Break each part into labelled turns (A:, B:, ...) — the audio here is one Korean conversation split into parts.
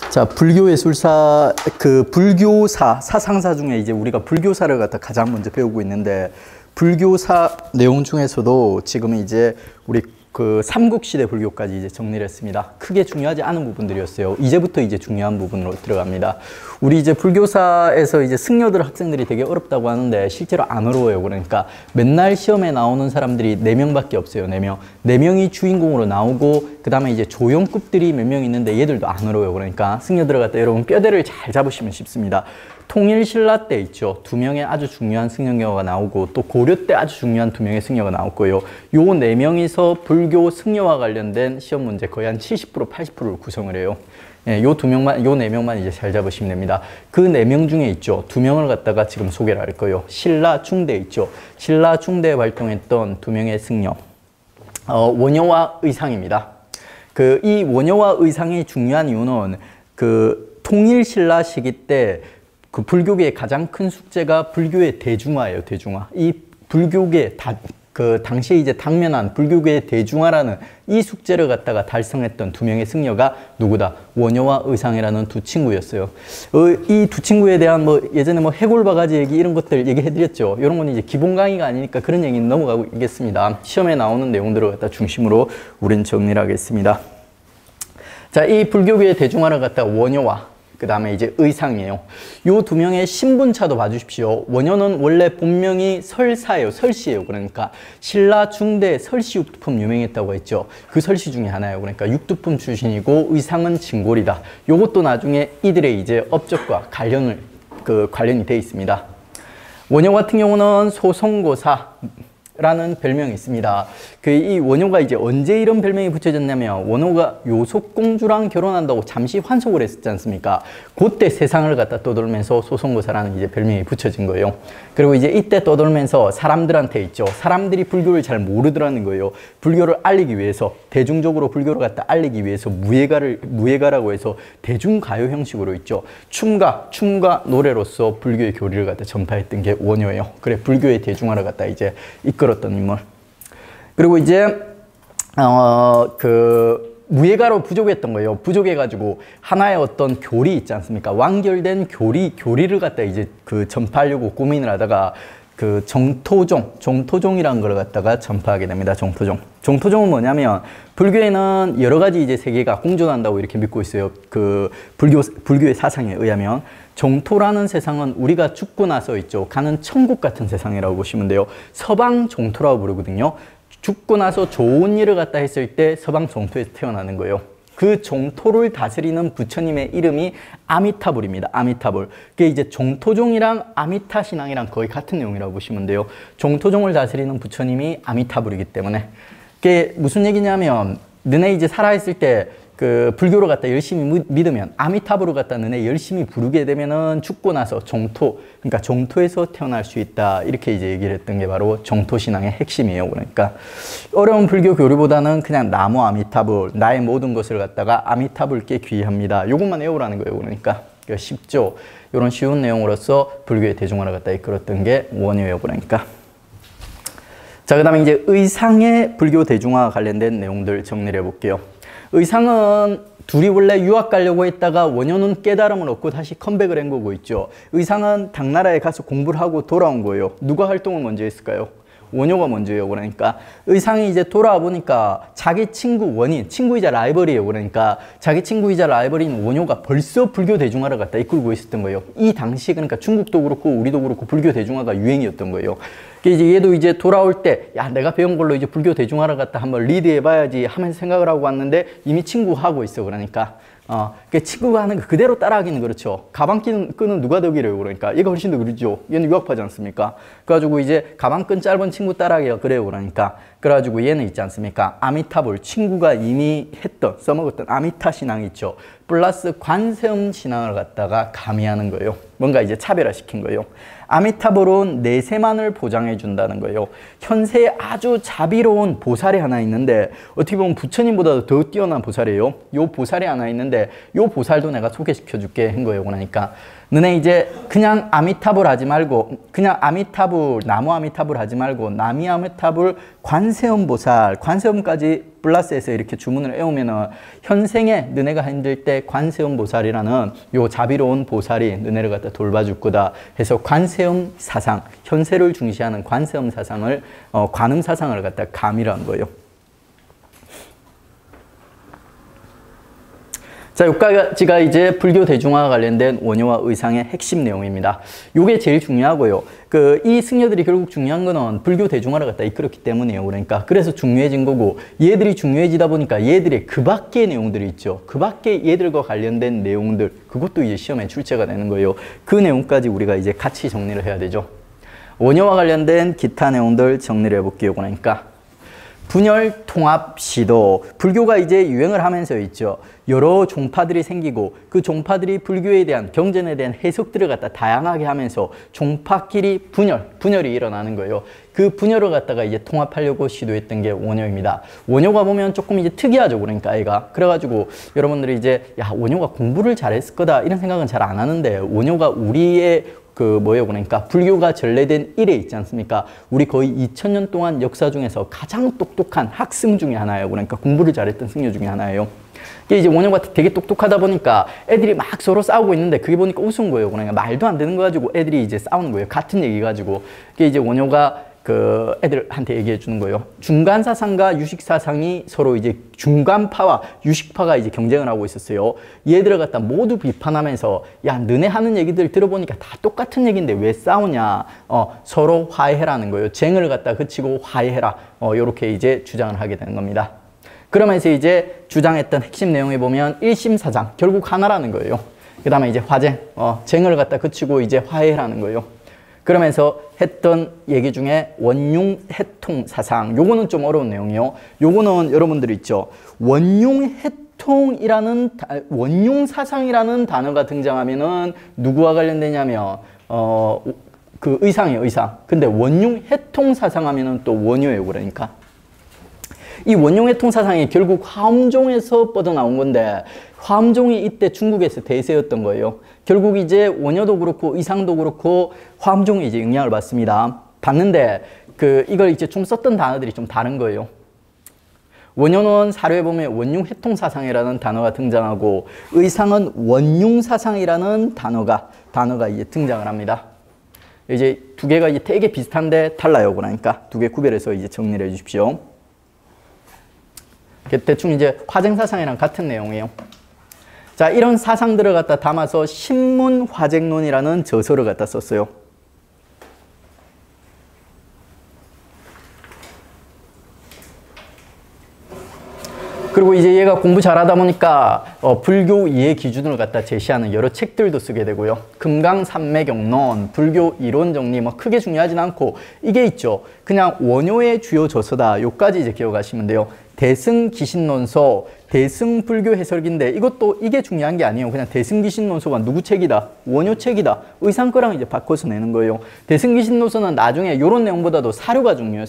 A: 자, 불교예술사, 불교사, 사상사 중에 이제 우리가 불교사를 갖다 가장 먼저 배우고 있는데, 불교사 내용 중에서도 지금 이제 우리 삼국시대 불교까지 이제 정리를 했습니다. 크게 중요하지 않은 부분들이었어요. 이제부터 이제 중요한 부분으로 들어갑니다. 우리 이제 불교사에서 이제 승려들 학생들이 되게 어렵다고 하는데 실제로 안 어려워요. 그러니까 맨날 시험에 나오는 사람들이 4명밖에 없어요. 4명. 4명이 주인공으로 나오고 그 다음에 이제 조연급들이 몇 명 있는데 얘들도 안 어려워요. 그러니까 승려들 갖다 여러분 뼈대를 잘 잡으시면 쉽습니다. 통일신라 때 있죠. 2명의 아주 중요한 승려가 나오고 또 고려 때 아주 중요한 2명의 승려가 나올 거예요. 요 4명이서 불교 승려와 관련된 시험 문제 거의 한 70% 80%를 구성을 해요. 예, 요 4명만 이제 잘 잡으시면 됩니다. 그 4명 중에 있죠. 2명을 갖다가 지금 소개를 할 거예요. 신라 중대 있죠. 신라 중대에 활동했던 2명의 승려. 원효와 의상입니다. 이 원효와 의상이 중요한 이유는 통일신라 시기 때 불교계의 가장 큰 숙제가 불교의 대중화예요, 대중화. 이 불교계, 당시에 이제 당면한 불교계의 대중화라는 이 숙제를 갖다가 달성했던 2명의 승려가 누구다? 원효와 의상이라는 2 친구였어요. 이 2 친구에 대한 예전에 해골바가지 얘기 이런 것들 얘기해드렸죠. 이런 건 이제 기본 강의가 아니니까 그런 얘기는 넘어가겠습니다. 시험에 나오는 내용들을 갖다 중심으로 우린 정리를 하겠습니다. 자, 이 불교계의 대중화를 갖다가 원효와 그 다음에 이제 의상이에요. 요 2명의 신분차도 봐주십시오. 원효는 원래 본명이 설사예요. 설씨예요. 그러니까 신라 중대 설씨 육두품 유명했다고 했죠. 그 설씨 중에 하나예요. 그러니까 육두품 출신이고 의상은 진골이다. 요것도 나중에 이들의 이제 업적과 관련이 돼 있습니다. 원효 같은 경우는 소송고사 라는 별명이 있습니다. 이 원효가 이제 언제 이런 별명이 붙여졌냐면 원효가 요속공주랑 결혼한다고 잠시 환속을 했었지 않습니까? 그때 세상을 갖다 떠돌면서 소송고사라는 이제 별명이 붙여진 거예요. 그리고 이제 이때 떠돌면서 사람들한테 있죠. 사람들이 불교를 잘 모르더라는 거예요. 불교를 알리기 위해서 대중적으로 불교를 갖다 알리기 위해서 무예가라고 해서 대중가요 형식으로 있죠. 춤과 노래로서 불교의 교리를 갖다 전파했던 게 원효예요. 그래 불교의 대중화를 갖다 이제 이끌었던 인물. 그리고 이제 무예가로 부족했던 거예요. 부족해가지고 하나의 어떤 교리 있지 않습니까? 완결된 교리를 갖다 이제 전파하려고 고민을 하다가 정토종이라는 걸 갖다가 전파하게 됩니다. 정토종은 뭐냐면 불교에는 여러 가지 이제 세계가 공존한다고 이렇게 믿고 있어요. 불교의 사상에 의하면 정토라는 세상은 우리가 죽고 나서 있죠. 가는 천국 같은 세상이라고 보시면 돼요. 서방 정토라고 부르거든요. 죽고 나서 좋은 일을 갖다 했을 때 서방 정토에서 태어나는 거예요. 그 정토를 다스리는 부처님의 이름이 아미타불입니다. 아미타불. 그게 이제 정토종이랑 아미타 신앙이랑 거의 같은 내용이라고 보시면 돼요. 정토종을 다스리는 부처님이 아미타불이기 때문에. 그게 무슨 얘기냐면 너네 이제 살아있을 때 불교를 갖다 열심히 믿으면 아미타불을 갖다 너네 열심히 부르게 되면은 죽고 나서 그러니까 정토에서 태어날 수 있다. 이렇게 이제 얘기를 했던 게 바로 정토신앙의 핵심이에요. 그러니까 어려운 불교 교리보다는 그냥 나무 아미타불, 나의 모든 것을 갖다가 아미타불께 귀의합니다. 요것만 외우라는 거예요. 그러니까 쉽죠. 이런 쉬운 내용으로서 불교의 대중화를 갖다 이끌었던 게 원효예요. 그러니까. 자, 그 다음에 이제 의상의 불교 대중화와 관련된 내용들 정리를 해볼게요. 의상은 둘이 원래 유학 가려고 했다가 원효는 깨달음을 얻고 다시 컴백을 한 거고 있죠. 의상은 당나라에 가서 공부를 하고 돌아온 거예요. 누가 활동을 먼저 했을까요? 원효가 먼저예요. 그러니까 의상이 이제 돌아와 보니까 자기 친구이자 라이벌이에요. 그러니까 자기 친구이자 라이벌인 원효가 벌써 불교 대중화를 갖다 이끌고 있었던 거예요. 이 당시 그러니까 중국도 그렇고 우리도 그렇고 불교 대중화가 유행이었던 거예요. 이제 얘도 이제 돌아올 때 야 내가 배운 걸로 이제 불교 대중화를 갖다 한번 리드해봐야지 하면서 생각을 하고 왔는데 이미 친구하고 있어. 그러니까 친구가 하는 거 그대로 따라하기는 그렇죠. 가방끈은 누가 더 길어요? 그러니까 얘가 훨씬 더 그렇죠. 얘는 유학파지 않습니까? 그래가지고 이제 가방끈 짧은 친구 따라하기가 그래요. 그러니까 그래가지고 얘는 있지 않습니까? 아미타불 친구가 이미 써먹었던 아미타 신앙이 있죠. 플러스 관세음 신앙을 갖다가 가미하는 거예요. 뭔가 이제 차별화시킨 거예요. 아미타불은 내세만을 보장해 준다는 거예요. 현세에 아주 자비로운 보살이 하나 있는데 어떻게 보면 부처님보다도 더 뛰어난 보살이에요. 요 보살이 하나 있는데 요 보살도 내가 소개시켜 줄게 한 거예요. 그러니까 너네 이제 그냥 아미타불 하지 말고, 그냥 아미타불, 나무 아미타불 하지 말고, 나미 아미타불 관세음보살, 관세음까지 플러스해서 이렇게 주문을 외우면은 현생에 너네가 힘들 때 관세음보살이라는 요 자비로운 보살이 너네를 갖다 돌봐줄 거다 해서 관세음 사상, 현세를 중시하는 관세음 사상을, 관음 사상을 갖다 가미를 한 거예요. 자, 여기까지가 이제 불교 대중화와 관련된 원효와 의상의 핵심 내용입니다. 요게 제일 중요하고요. 이 승려들이 결국 중요한 거는 불교 대중화를 갖다 이끌었기 때문이에요. 그러니까 그래서 중요해진 거고, 얘들이 중요해지다 보니까 얘들의 그 밖의 내용들이 있죠. 그 밖에 얘들과 관련된 내용들, 그것도 이제 시험에 출제가 되는 거예요. 그 내용까지 우리가 이제 같이 정리를 해야 되죠. 원효와 관련된 기타 내용들 정리를 해볼게요. 그러니까 분열 통합 시도, 불교가 이제 유행을 하면서 있죠. 여러 종파들이 생기고 그 종파들이 불교에 대한 경전에 대한 해석들을 갖다 다양하게 하면서 종파끼리 분열이 일어나는 거예요. 그 분열을 갖다가 이제 통합하려고 시도했던 게 원효입니다. 원효가 보면 조금 이제 특이하죠. 그러니까 아이가. 그래가지고 여러분들이 이제 야, 원효가 공부를 잘했을 거다 이런 생각은 잘 안 하는데, 원효가 우리의 그러니까 불교가 전래된 이래 있지 않습니까? 우리 거의 2000년 동안 역사 중에서 가장 똑똑한 학승 중에 하나예요. 그러니까 공부를 잘했던 승려 중에 하나예요. 이게 이제 원효가 되게 똑똑하다 보니까 애들이 막 서로 싸우고 있는데 그게 보니까 우스운 거예요. 그러니까 말도 안 되는 거 가지고 애들이 이제 싸우는 거예요. 같은 얘기 가지고. 이게 이제 원효가 애들한테 얘기해 주는 거예요. 중간 사상과 유식 사상이 서로 이제 중간파와 유식파가 이제 경쟁을 하고 있었어요. 얘들을 갖다 모두 비판하면서 야, 너네 하는 얘기들 들어보니까 다 똑같은 얘기인데 왜 싸우냐? 서로 화해해라는 거예요. 쟁을 갖다 그치고 화해해라. 요렇게 이제 주장을 하게 되는 겁니다. 그러면서 이제 주장했던 핵심 내용에 보면 일심사장, 결국 하나라는 거예요. 그 다음에 이제 화쟁, 쟁을 갖다 그치고 이제 화해라는 거예요. 그러면서 했던 얘기 중에 원융해통 사상, 요거는 좀 어려운 내용이에요. 요거는 여러분들 있죠. 원융해통이라는 원융사상이라는 단어가 등장하면은 누구와 관련되냐면 그 의상이에요, 의상. 근데 원융해통 사상 하면은 또 원효예요. 그러니까 이 원융해통 사상이 결국 화엄종에서 뻗어나온 건데, 화엄종이 이때 중국에서 대세였던 거예요. 결국 이제 원효도 그렇고 의상도 그렇고 화엄종이 이제 영향을 받습니다. 받는데 이걸 이제 좀 썼던 단어들이 좀 다른 거예요. 원효는 사료에 보면 원융해통 사상이라는 단어가 등장하고, 의상은 원융사상이라는 단어가 이제 등장을 합니다. 이제 두 개가 이제 되게 비슷한데 달라요. 그러니까 두 개 구별해서 이제 정리를 해 주십시오. 대충 이제 화쟁사상이랑 같은 내용이에요. 자, 이런 사상들을 갖다 담아서 신문화쟁론이라는 저서를 갖다 썼어요. 그리고 이제 얘가 공부 잘하다 보니까 불교 이해 기준을 갖다 제시하는 여러 책들도 쓰게 되고요. 금강산매경론, 불교 이론 정리 뭐 크게 중요하진 않고 이게 있죠. 그냥 원효의 주요 저서다. 요까지 이제 기억하시면 돼요. 대승기신론서, 대승불교 해설기인데 이게 중요한 게 아니에요. 그냥 대승기신론서가 누구 책이다? 원효 책이다. 의상 거랑 이제 바꿔서 내는 거예요. 대승기신론서는 나중에 이런 내용보다도 사료가 중요해요.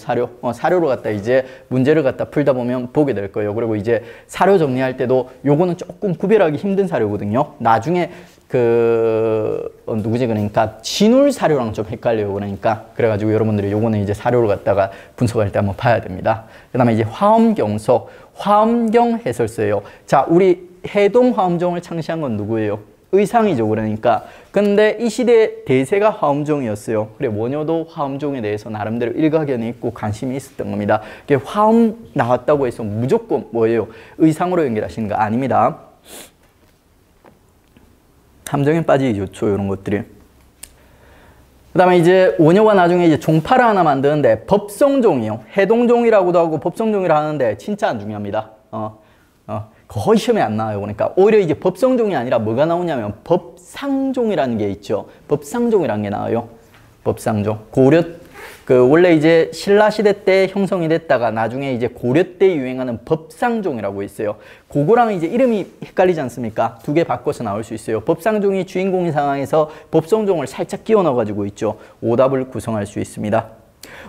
A: 사료로 갖다 이제 문제를 갖다 풀다 보면 보게 될 거예요. 그리고 이제 사료 정리할 때도 요거는 조금 구별하기 힘든 사료거든요. 나중에 누구지? 그러니까 진울 사료랑 좀 헷갈려요. 그러니까 그래가지고 여러분들이 요거는 이제 사료를 갖다가 분석할 때 한번 봐야 됩니다. 그 다음에 이제 화엄경서, 화엄경 해설서예요. 자, 우리 해동 화엄종을 창시한 건 누구예요? 의상이죠. 그러니까 근데 이 시대 대세가 화엄종이었어요. 그래 원효도 화엄종에 대해서 나름대로 일가견이 있고 관심이 있었던 겁니다. 화엄 나왔다고 해서 무조건 뭐예요? 의상으로 연결하시는 거 아닙니다. 함정에 빠지기 좋죠. 이런 것들이. 그 다음에 이제 원효가 나중에 이제 종파를 하나 만드는데 법성종이요. 해동종이라고도 하고 법성종이라 하는데 진짜 안 중요합니다. 거의 시험에 안 나와요. 그러니까 오히려 이제 법성종이 아니라 뭐가 나오냐면 법상종이라는 게 있죠. 법상종이라는 게 나와요. 법상종. 고려 원래 이제 신라시대 때 형성이 됐다가 나중에 이제 고려 때 유행하는 법상종이라고 있어요. 그거랑 이제 이름이 헷갈리지 않습니까? 두 개 바꿔서 나올 수 있어요. 법상종이 주인공인 상황에서 법성종을 살짝 끼워 넣어가지고 있죠. 오답을 구성할 수 있습니다.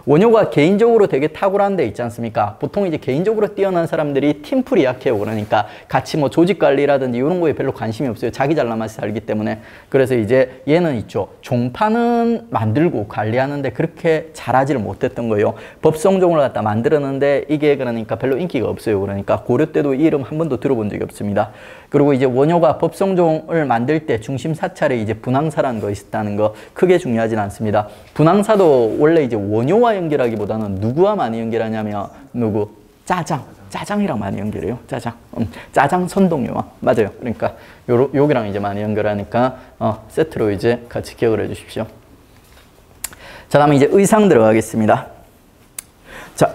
A: 원효가 개인적으로 되게 탁월한 데 있지 않습니까? 보통 이제 개인적으로 뛰어난 사람들이 팀플이 약해요. 그러니까 같이 뭐 조직 관리라든지 이런 거에 별로 관심이 없어요. 자기 잘난 맛이 살기 때문에. 그래서 이제 얘는 있죠. 종파는 만들고 관리하는데 그렇게 잘하지를 못했던 거예요. 법성종을 갖다 만들었는데 이게 그러니까 별로 인기가 없어요. 그러니까 고려 때도 이 이름 한 번도 들어본 적이 없습니다. 그리고 이제 원효가 법성종을 만들 때 중심 사찰에 이제 분황사라는 거 있었다는 거 크게 중요하진 않습니다. 분황사도 원래 이제 원효와 연결하기보다는 누구와 많이 연결하냐면 누구? 짜장이랑 많이 연결해요. 짜장 선동요와 맞아요. 그러니까 여기랑 이제 많이 연결하니까 세트로 이제 같이 기억을 해주십시오. 자, 다음에 이제 의상 들어가겠습니다. 자,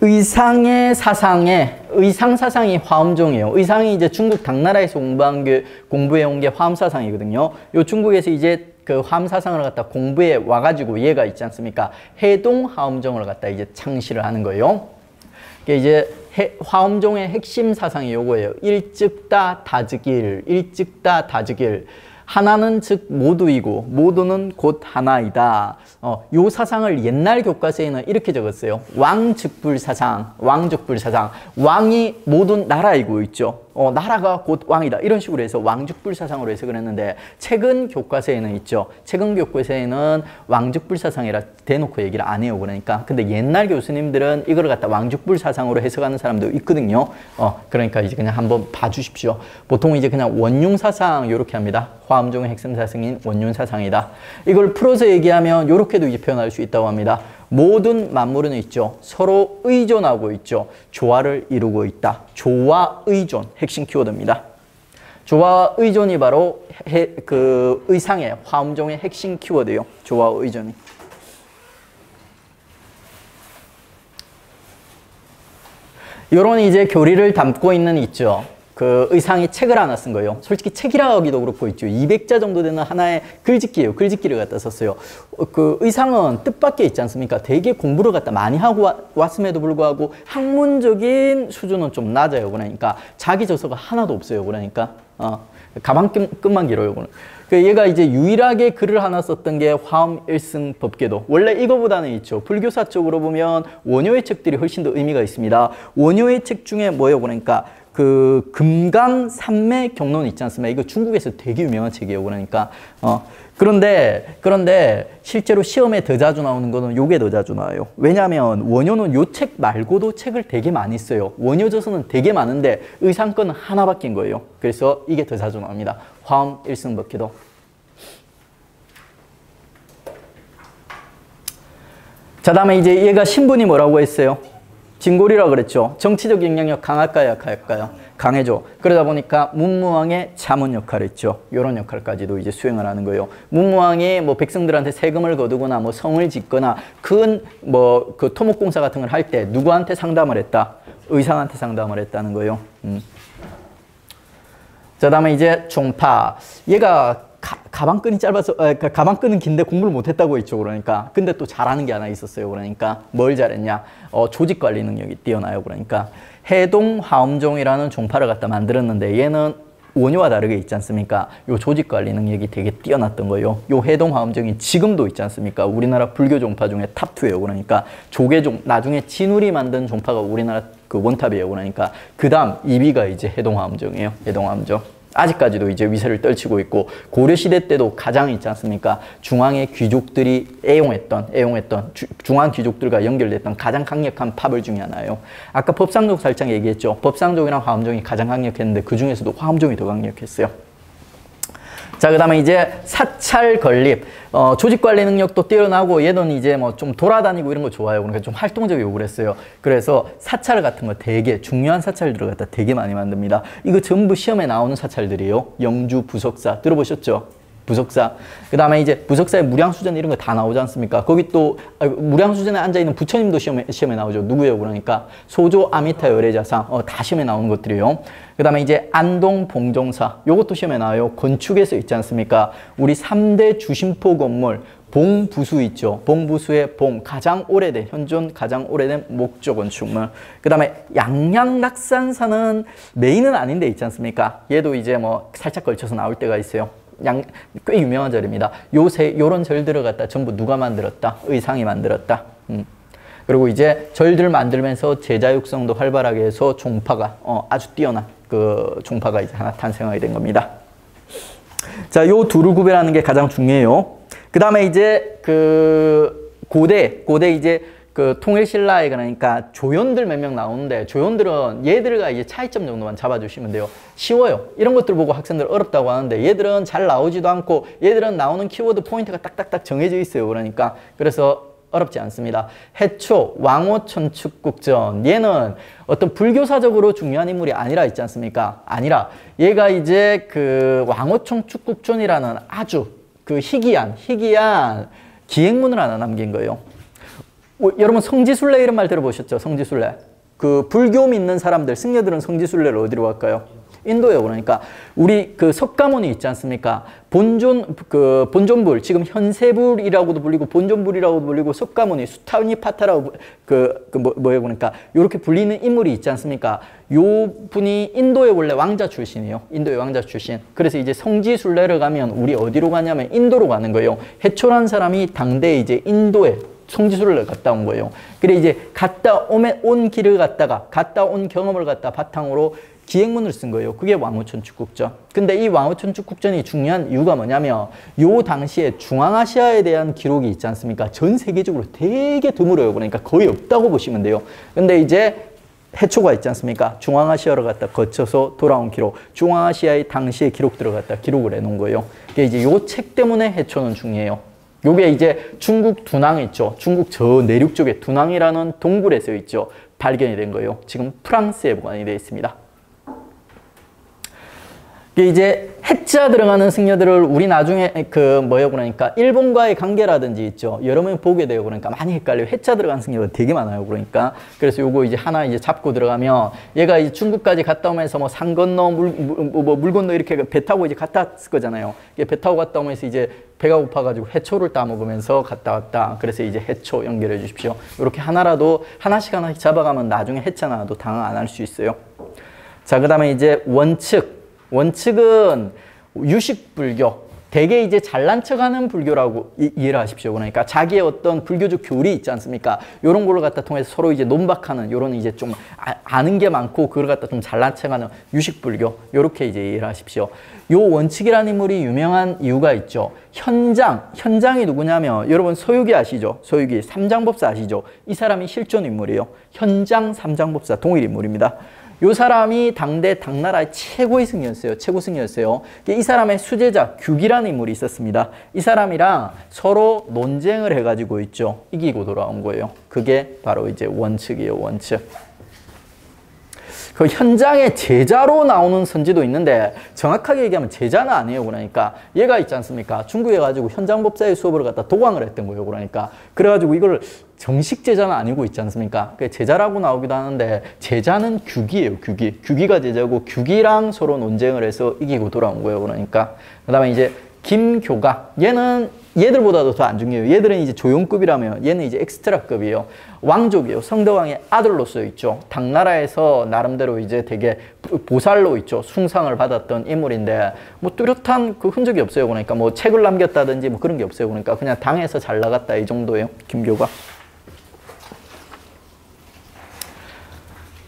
A: 의상 사상이 화엄종이에요. 의상이 이제 중국 당나라에서 공부해 온 게 화엄 사상이거든요. 요 중국에서 이제 그 화엄 사상을 갖다 공부해 와가지고 얘가 있지 않습니까? 해동 화엄종을 갖다 이제 창시를 하는 거예요. 이게 이제 화엄종의 핵심 사상이 요거예요. 일즉다 다즉일, 일즉다 다즉일. 하나는 즉 모두이고 모두는 곧 하나이다. 요 사상을 옛날 교과서에는 이렇게 적었어요. 왕즉불사상. 왕이 모든 나라이고 있죠. 나라가 곧 왕이다. 이런 식으로 해서 왕즉불사상으로 해서 그랬는데 최근 교과서에는 있죠. 최근 교과서에는 왕즉불사상이라 대놓고 얘기를 안 해요. 그러니까. 근데 옛날 교수님들은 이걸 갖다 왕즉불사상으로 해석하는 사람도 있거든요. 그러니까 이제 그냥 한번 봐주십시오. 보통 이제 그냥 원융사상 이렇게 합니다. 화엄종의 핵심 사상인 원융사상이다. 이걸 풀어서 얘기하면 이렇게도 이제 표현할 수 있다고 합니다. 모든 만물은 있죠. 서로 의존하고 있죠. 조화를 이루고 있다. 조화, 의존, 핵심 키워드입니다. 조화와 의존이 바로 그 의상의 화엄종의 핵심 키워드예요. 조화와 의존이. 이런 이제 교리를 담고 있는 있죠. 그 의상이 책을 하나 쓴 거예요. 솔직히 책이라 하기도 그렇고 있죠. 200자 정도 되는 하나의 글짓기예요. 글짓기를 갖다 썼어요. 그 의상은 뜻밖의 있지 않습니까? 되게 공부를 갖다 많이 하고 왔음에도 불구하고 학문적인 수준은 좀 낮아요. 그러니까 자기 저서가 하나도 없어요. 그러니까 가방끈만 길어요. 얘가 이제 유일하게 글을 하나 썼던 게 화엄 일승 법계도. 원래 이거보다는 있죠. 불교사 쪽으로 보면 원효의 책들이 훨씬 더 의미가 있습니다. 원효의 책 중에 뭐예요? 그러니까 그 금강산맥 경론 있지 않습니까? 이거 중국에서 되게 유명한 책이에요. 그러니까 그런데 실제로 시험에 더 자주 나오는 거는 요게 더 자주 나와요. 왜냐하면 원효는 요 책 말고도 책을 되게 많이 써요. 원효 저서는 되게 많은데 의상권은 하나밖인 거예요. 그래서 이게 더 자주 나옵니다. 화엄 일승법계도. 자, 다음에 이제 얘가 신분이 뭐라고 했어요? 진골이라 그랬죠. 정치적 영향력 강할까요? 약할까요? 강해져. 그러다 보니까 문무왕의 자문 역할을 했죠. 이런 역할까지도 이제 수행을 하는 거예요. 문무왕이 뭐 백성들한테 세금을 거두거나 뭐 성을 짓거나 큰 뭐 그 토목공사 같은 걸 할 때 누구한테 상담을 했다? 의상한테 상담을 했다는 거예요. 자, 다음에 이제 종파. 얘가 가방끈이 짧아서, 가방끈은 긴데 공부를 못했다고 했죠. 그러니까. 근데 또 잘하는 게 하나 있었어요. 그러니까 뭘 잘했냐? 조직 관리 능력이 뛰어나요. 그러니까 해동 화엄종이라는 종파를 갖다 만들었는데 얘는 원효와 다르게 있지 않습니까? 요 조직 관리 능력이 되게 뛰어났던 거예요. 요 해동 화엄종이 지금도 있지 않습니까? 우리나라 불교 종파 중에 탑2예요. 그러니까 조계종, 나중에 진울이 만든 종파가 우리나라 그 원탑이에요. 그러니까 그 다음 2위가 이제 해동 화엄종이에요. 해동 화엄종. 아직까지도 이제 위세를 떨치고 있고 고려시대 때도 가장 있지 않습니까? 중앙의 귀족들이 애용했던 중앙 귀족들과 연결됐던 가장 강력한 파벌 중에 하나예요. 아까 법상족 살짝 얘기했죠. 법상족이랑 화엄종이 가장 강력했는데 그 중에서도 화엄종이 더 강력했어요. 자, 그 다음에 이제 사찰 건립. 조직관리 능력도 뛰어나고 얘는 이제 뭐 좀 돌아다니고 이런 거 좋아해요. 그러니까 좀 활동적이고 그랬어요. 그래서 사찰 같은 거 되게 중요한 사찰들을 갖다 되게 많이 만듭니다. 이거 전부 시험에 나오는 사찰들이에요. 영주 부석사 들어보셨죠? 부석사. 그 다음에 이제 부석사의 무량수전 이런 거 다 나오지 않습니까? 거기 또 무량수전에 앉아있는 부처님도 시험에 나오죠. 누구예요? 그러니까 소조 아미타 열애자상 다 시험에 나오는 것들이에요. 그 다음에 이제 안동 봉종사 요것도 시험에 나와요. 건축에서 있지 않습니까? 우리 3대 주심포 건물 봉부수 있죠. 봉부수의 봉 가장 오래된 현존 가장 오래된 목조 건축물. 그 다음에 양양낙산사는 메인은 아닌데 있지 않습니까? 얘도 이제 뭐 살짝 걸쳐서 나올 때가 있어요. 꽤 유명한 절입니다. 요런 절들을 갖다 전부 누가 만들었다? 의상이 만들었다. 그리고 이제 절들 만들면서 제자 육성도 활발하게 해서 종파가 아주 뛰어난 그 종파가 이제 하나 탄생하게 된 겁니다. 자, 요 둘을 구별하는 게 가장 중요해요. 그 다음에 이제 그 고대 이제 그 통일신라에 그러니까 조연들 몇 명 나오는데 조연들은 얘들과 이제 차이점 정도만 잡아주시면 돼요. 쉬워요. 이런 것들 보고 학생들 어렵다고 하는데 얘들은 잘 나오지도 않고 얘들은 나오는 키워드 포인트가 딱딱딱 정해져 있어요. 그러니까 그래서 어렵지 않습니다. 해초, 왕호천축국전. 얘는 어떤 불교사적으로 중요한 인물이 아니라 있지 않습니까? 아니라 얘가 이제 그 왕호천축국전이라는 아주 그 희귀한 기행문을 하나 남긴 거예요. 여러분 성지순례 이런 말 들어보셨죠? 성지순례. 그 불교 믿는 사람들, 승려들은 성지순례를 어디로 갈까요? 인도예요. 그러니까 우리 그 석가모니 있지 않습니까? 본존불, 지금 현세불이라고도 불리고 본존불이라고도 불리고 석가모니, 수타니파타라고 뭐예요? 그러니까 이렇게 불리는 인물이 있지 않습니까? 요 분이 인도의 원래 왕자 출신이에요. 인도의 왕자 출신. 그래서 이제 성지순례를 가면 우리 어디로 가냐면 인도로 가는 거예요. 해초란 사람이 당대 이제 인도에 성지순례를 갔다 온 거예요. 그래 이제 갔다 온 길을 갔다 온 경험을 갖다 바탕으로 기행문을 쓴 거예요. 그게 왕호천축국전. 근데 이 왕호천축국전이 중요한 이유가 뭐냐면 요 당시에 중앙아시아에 대한 기록이 있지 않습니까? 전 세계적으로 되게 드물어요. 그러니까 거의 없다고 보시면 돼요. 근데 이제 해초가 있지 않습니까? 중앙아시아를 갖다 거쳐서 돌아온 기록, 중앙아시아의 당시의 기록들을 갖다 기록을 해놓은 거예요. 그게 이제 요 책 때문에 해초는 중요해요. 요게 이제 중국 두낭 있죠. 중국 저 내륙 쪽에 두낭이라는 동굴에서 있죠. 발견이 된 거예요. 지금 프랑스에 보관이 되어 있습니다. 이제 해자 들어가는 승려들을 우리 나중에 그러니까 일본과의 관계라든지 있죠. 여러 명 보게 되고 그러니까 많이 헷갈려요. 해자 들어가는 승려가 되게 많아요. 그러니까 그래서 요거 이제 하나 이제 잡고 들어가면 얘가 이제 중국까지 갔다 오면서 뭐 산 건너 물 건너 이렇게 배 타고 이제 갔다 왔을 거잖아요. 배 타고 갔다 오면서 이제 배가 고파가지고 해초를 따먹으면서 갔다 왔다. 그래서 이제 해초 연결해 주십시오. 이렇게 하나씩 잡아가면 나중에 해자 나와도 당황 안 할 수 있어요. 자, 그 다음에 이제 원칙은 유식불교, 되게 이제 잘난 척하는 불교라고 이해를 하십시오. 그러니까 자기의 어떤 불교적 교리 있지 않습니까? 이런 걸로 갖다 통해서 서로 이제 논박하는 이런 이제 좀 아는 게 많고 그걸 갖다 좀 잘난 척하는 유식불교, 이렇게 이제 이해를 하십시오. 요 원칙이라는 인물이 유명한 이유가 있죠. 현장이 누구냐면 여러분 서유기 아시죠? 서유기 삼장법사 아시죠? 이 사람이 실존 인물이에요. 현장 삼장법사 동일 인물입니다. 요 사람이 당대 당나라의 최고의 승려였어요. 최고 승려였어요. 이 사람의 수제자 규기라는 인물이 있었습니다. 이 사람이랑 서로 논쟁을 해가지고 있죠. 이기고 돌아온 거예요. 그게 바로 이제 원칙이에요. 원칙. 그 현장에 제자로 나오는 선지도 있는데 정확하게 얘기하면 제자는 아니에요. 그러니까 얘가 있지 않습니까? 중국에 가지고 현장법사의 수업을 갖다 도광을 했던 거예요. 그러니까 그래가지고 이걸 정식 제자는 아니고 있지 않습니까? 제자라고 나오기도 하는데 제자는 규기예요. 규기가 제자고 규기랑 서로 논쟁을 해서 이기고 돌아온 거예요. 그러니까 그 다음에 이제 김교가, 얘는 얘들보다도 더 안 중요해요. 얘들은 이제 조용급이라면 얘는 이제 엑스트라급이에요. 왕족이에요. 성대왕의 아들로서 있죠. 당나라에서 나름대로 이제 되게 보살로 있죠. 숭상을 받았던 인물인데 뭐 뚜렷한 그 흔적이 없어요. 그러니까 뭐 책을 남겼다든지 뭐 그런 게 없어요. 그러니까 그냥 당에서 잘 나갔다 이 정도예요. 김교가.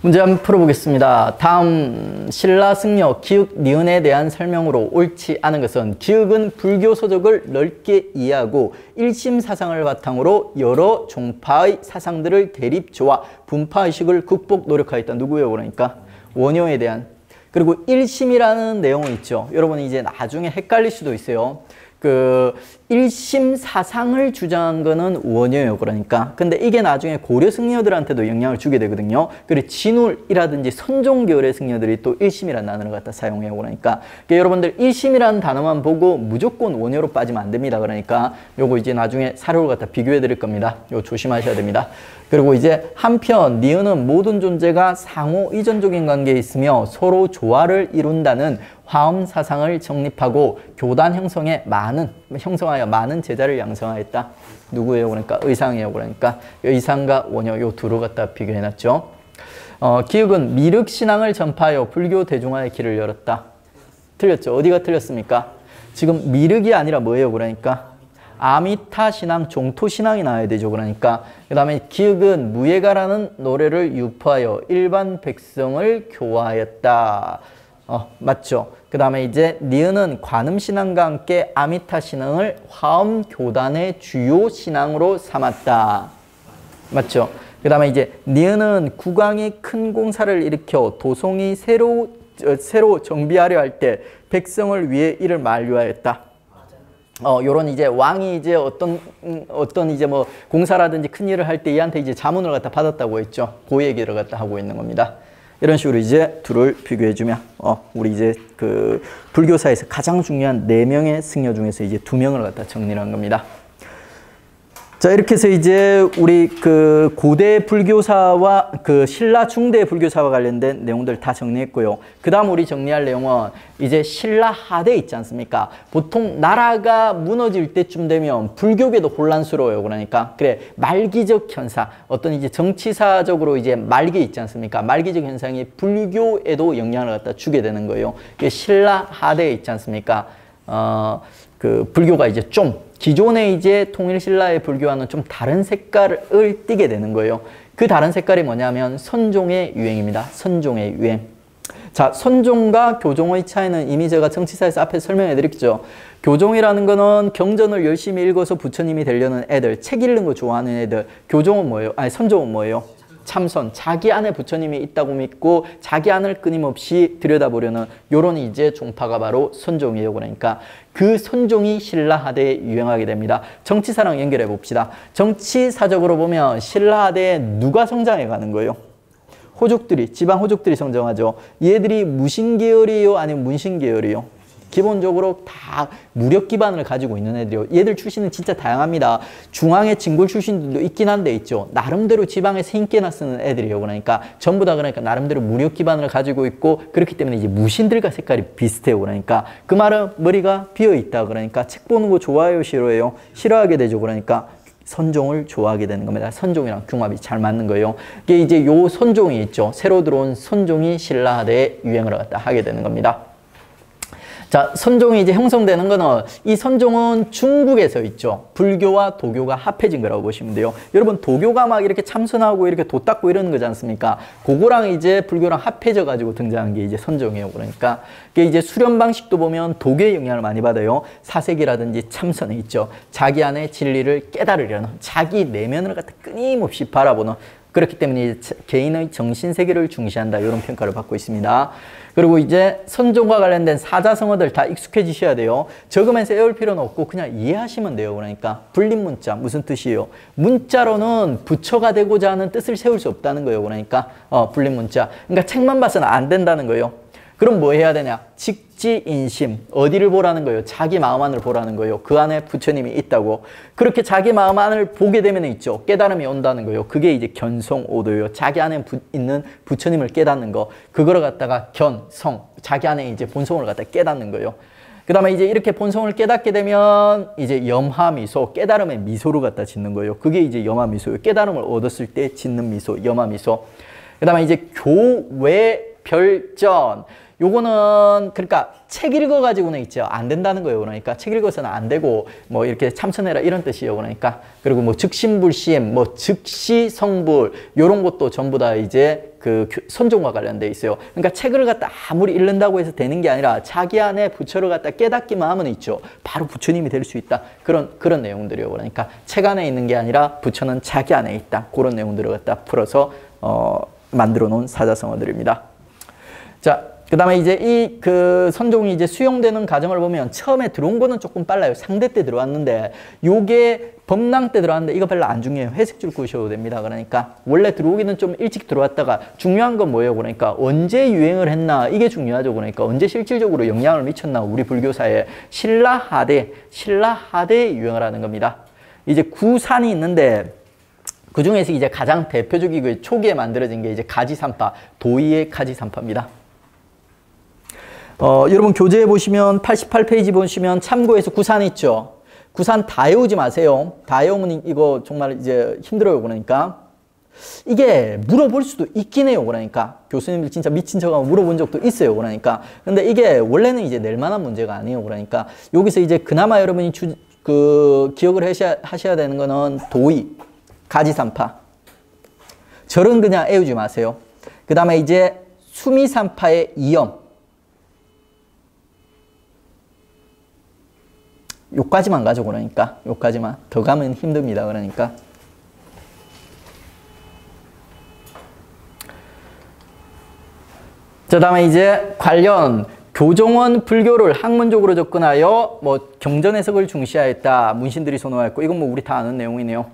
A: 문제 한번 풀어보겠습니다. 다음 신라승려 기역 니은에 대한 설명으로 옳지 않은 것은 기역은 불교 서적을 넓게 이해하고 일심 사상을 바탕으로 여러 종파의 사상들을 대립 조화 분파의식을 극복 노력하였다. 누구예요? 그러니까 원효에 대한. 그리고 일심이라는 내용이 있죠. 여러분이 이제 나중에 헷갈릴 수도 있어요. 그 일심 사상을 주장한 거는 원효예요. 그러니까 근데 이게 나중에 고려 승려들한테도 영향을 주게 되거든요. 그리고 진울이라든지 선종계열의 승려들이 또 일심이라는 단어를 갖다 사용해요. 그러니까 여러분들 일심이라는 단어만 보고 무조건 원효로 빠지면 안 됩니다. 그러니까 요거 이제 나중에 사료를 갖다 비교해 드릴 겁니다. 요거 조심하셔야 됩니다. 그리고 이제 한편 니은은 모든 존재가 상호 이전적인 관계에 있으며 서로 조화를 이룬다는 화엄 사상을 정립하고 교단 형성하여 많은 제자를 양성하였다. 누구예요? 그러니까 의상이에요. 그러니까 의상과 원효 요 둘을 갖다 비교해놨죠. 기역은 미륵신앙을 전파하여 불교 대중화의 길을 열었다. 틀렸죠? 어디가 틀렸습니까? 지금 미륵이 아니라 뭐예요? 그러니까 아미타 신앙, 종토 신앙이 나와야 되죠. 그러니까 그 다음에 기역은 무예가라는 노래를 유포하여 일반 백성을 교화하였다. 맞죠? 그 다음에 이제 니은은 관음 신앙과 함께 아미타 신앙을 화엄 교단의 주요 신앙으로 삼았다. 맞죠? 그 다음에 이제 니은은 국왕이 큰 공사를 일으켜 도성이 새로 정비하려 할 때 백성을 위해 이를 만류하였다. 요런 이제 왕이 이제 어떤 이제 뭐 공사라든지 큰 일을 할 때 얘한테 이제 자문을 갖다 받았다고 했죠. 그 얘기를 갖다 하고 있는 겁니다. 이런 식으로 이제 둘을 비교해주면, 우리 이제 그 불교사에서 가장 중요한 4명의 승려 중에서 이제 2명을 갖다 정리를 한 겁니다. 자, 이렇게 해서 이제 우리 그 고대 불교사와 그 신라 중대 불교사와 관련된 내용들 다 정리했고요. 그 다음 우리 정리할 내용은 이제 신라 하대 있지 않습니까? 보통 나라가 무너질 때쯤 되면 불교계도 혼란스러워요. 그러니까 그래 말기적 현상, 어떤 이제 정치사적으로 이제 말기 있지 않습니까? 말기적 현상이 불교에도 영향을 갖다 주게 되는 거예요. 신라 하대에 있지 않습니까? 그 불교가 이제 좀 기존의 이제 통일신라의 불교와는 좀 다른 색깔을 띠게 되는 거예요. 그 다른 색깔이 뭐냐면 선종의 유행입니다. 선종의 유행. 자, 선종과 교종의 차이는 이미 제가 정치사에서 앞에 설명해 드렸죠. 교종이라는 거는 경전을 열심히 읽어서 부처님이 되려는 애들, 책 읽는 거 좋아하는 애들. 교종은 뭐예요? 아니, 선종은 뭐예요? 참선, 자기 안에 부처님이 있다고 믿고 자기 안을 끊임없이 들여다보려는 요런 이제 종파가 바로 선종이에요. 그러니까 그 선종이 신라하대에 유행하게 됩니다. 정치사랑 연결해 봅시다. 정치사적으로 보면 신라하대에 누가 성장해 가는 거예요? 호족들이, 지방 호족들이 성장하죠. 얘들이 무신계열이에요? 아니면 문신계열이에요? 기본적으로 다 무력 기반을 가지고 있는 애들이요. 얘들 출신은 진짜 다양합니다. 중앙의 진골 출신들도 있긴 한데 있죠. 나름대로 지방에서 힘께나 쓰는 애들이요. 그러니까 전부 다 그러니까 나름대로 무력 기반을 가지고 있고 그렇기 때문에 이제 무신들과 색깔이 비슷해요. 그러니까 그 말은 머리가 비어 있다. 그러니까 책 보는 거 좋아해요, 싫어해요? 싫어하게 되죠. 그러니까 선종을 좋아하게 되는 겁니다. 선종이랑 궁합이 잘 맞는 거예요. 이게 이제 요 선종이 있죠. 새로 들어온 선종이 신라하대에 유행을 갖다 하게 되는 겁니다. 자, 선종이 이제 형성되는 거는 이 선종은 중국에서 있죠. 불교와 도교가 합해진 거라고 보시면 돼요. 여러분 도교가 막 이렇게 참선하고 이렇게 도 닦고 이러는 거지 않습니까? 그거랑 이제 불교랑 합해져 가지고 등장한 게 이제 선종이에요. 그러니까 이게 이제 수련 방식도 보면 도교의 영향을 많이 받아요. 사색이라든지 참선에 있죠. 자기 안의 진리를 깨달으려는 자기 내면을 갖다 끊임없이 바라보는 그렇기 때문에 개인의 정신세계를 중시한다. 이런 평가를 받고 있습니다. 그리고 이제 선종과 관련된 사자성어들 다 익숙해지셔야 돼요. 적으면서 외울 필요는 없고 그냥 이해하시면 돼요. 그러니까 불림문자 무슨 뜻이에요? 문자로는 부처가 되고자 하는 뜻을 세울 수 없다는 거예요. 그러니까 불림문자. 그러니까 책만 봐서는 안 된다는 거예요. 그럼 뭐 해야 되냐? 직지인심. 어디를 보라는 거예요? 자기 마음 안을 보라는 거예요. 그 안에 부처님이 있다고. 그렇게 자기 마음 안을 보게 되면 있죠. 깨달음이 온다는 거예요. 그게 이제 견성오도예요. 자기 안에 있는 부처님을 깨닫는 거. 그거를 갖다가 견성. 자기 안에 이제 본성을 갖다 깨닫는 거예요. 그 다음에 이제 이렇게 본성을 깨닫게 되면 이제 염화미소, 깨달음의 미소를 갖다 짓는 거예요. 그게 이제 염화미소예요. 깨달음을 얻었을 때 짓는 미소, 염화미소. 그 다음에 이제 교외별전. 요거는 그러니까 책 읽어가지고는 있죠. 안 된다는 거예요. 그러니까 책 읽어서는 안 되고 뭐 이렇게 참선해라 이런 뜻이에요. 그러니까 그리고 뭐 즉심불심, 뭐 즉시성불 요런 것도 전부 다 이제 그 선종과 관련돼 있어요. 그러니까 책을 갖다 아무리 읽는다고 해서 되는 게 아니라 자기 안에 부처를 갖다 깨닫기만 하면 있죠. 바로 부처님이 될 수 있다. 그런 내용들이에요. 그러니까 책 안에 있는 게 아니라 부처는 자기 안에 있다. 그런 내용들을 갖다 풀어서 만들어 놓은 사자성어들입니다. 자. 그 다음에 이제 이 그 선종이 이제 수용되는 과정을 보면 처음에 들어온 거는 조금 빨라요. 상대 때 들어왔는데 요게 법랑 때 들어왔는데 이거 별로 안 중요해요. 회색줄 끄셔도 됩니다. 그러니까 원래 들어오기는 좀 일찍 들어왔다가 중요한 건 뭐예요? 그러니까 언제 유행을 했나 이게 중요하죠. 그러니까 언제 실질적으로 영향을 미쳤나 우리 불교사에 신라하대에 유행을 하는 겁니다. 이제 구산이 있는데 그 중에서 이제 가장 대표적이고 초기에 만들어진 게 이제 가지산파, 도의의 가지산파입니다. 여러분 교재에 보시면 88페이지 보시면 참고해서 구산 있죠. 구산 다 외우지 마세요. 다 외우면 이거 정말 이제 힘들어요. 그러니까 이게 물어볼 수도 있긴 해요. 그러니까 교수님들 진짜 미친 척하고 물어본 적도 있어요. 그러니까 근데 이게 원래는 이제 낼 만한 문제가 아니에요. 그러니까 여기서 이제 그나마 여러분이 기억을 하셔야 되는 거는 도의, 가지산파. 절은 그냥 애우지 마세요. 그 다음에 이제 수미산파의 이염. 요까지만 가죠. 그러니까 요까지만. 더 가면 힘듭니다. 그러니까 그 다음에 이제 관련 교종원 불교를 학문적으로 접근하여 뭐 경전 해석을 중시하였다. 문신들이 선호하였고 이건 뭐 우리 다 아는 내용이네요.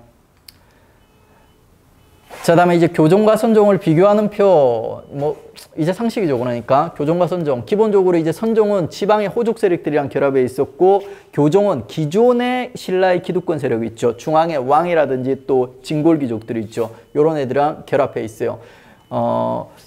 A: 자, 다음에 이제 교종과 선종을 비교하는 표, 뭐 이제 상식이죠. 그러니까 교종과 선종, 기본적으로 이제 선종은 지방의 호족 세력들이랑 결합해 있었고 교종은 기존의 신라의 기득권 세력이 있죠. 중앙의 왕이라든지 또 진골 귀족들이 있죠. 요런 애들이랑 결합해 있어요.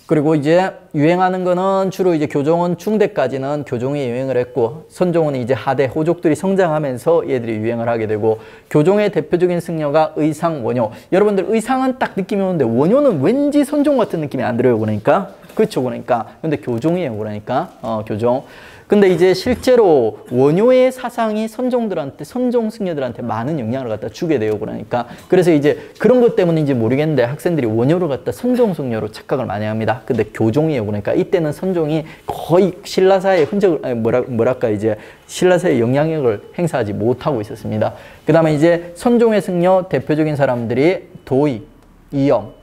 A: 그리고 이제 유행하는 거는 주로 이제 교종은 중대까지는 교종이 유행을 했고 선종은 이제 하대 호족들이 성장하면서 얘들이 유행을 하게 되고 교종의 대표적인 승려가 의상, 원효. 여러분들 의상은 딱 느낌이 오는데 원효는 왠지 선종 같은 느낌이 안 들어요. 그러니까 그렇죠. 그러니까 근데 교종이에요. 그러니까 교종. 근데 이제 실제로 원효의 사상이 선종들한테, 선종 승려들한테 많은 영향을 갖다 주게 돼요. 그러니까. 그래서 이제 그런 것 때문인지 모르겠는데 학생들이 원효를 갖다 선종 승려로 착각을 많이 합니다. 근데 교종이에요. 그러니까 이때는 선종이 거의 신라사의 흔적을, 뭐랄까, 이제 신라사의 영향력을 행사하지 못하고 있었습니다. 그 다음에 이제 선종의 승려 대표적인 사람들이 도의, 이영,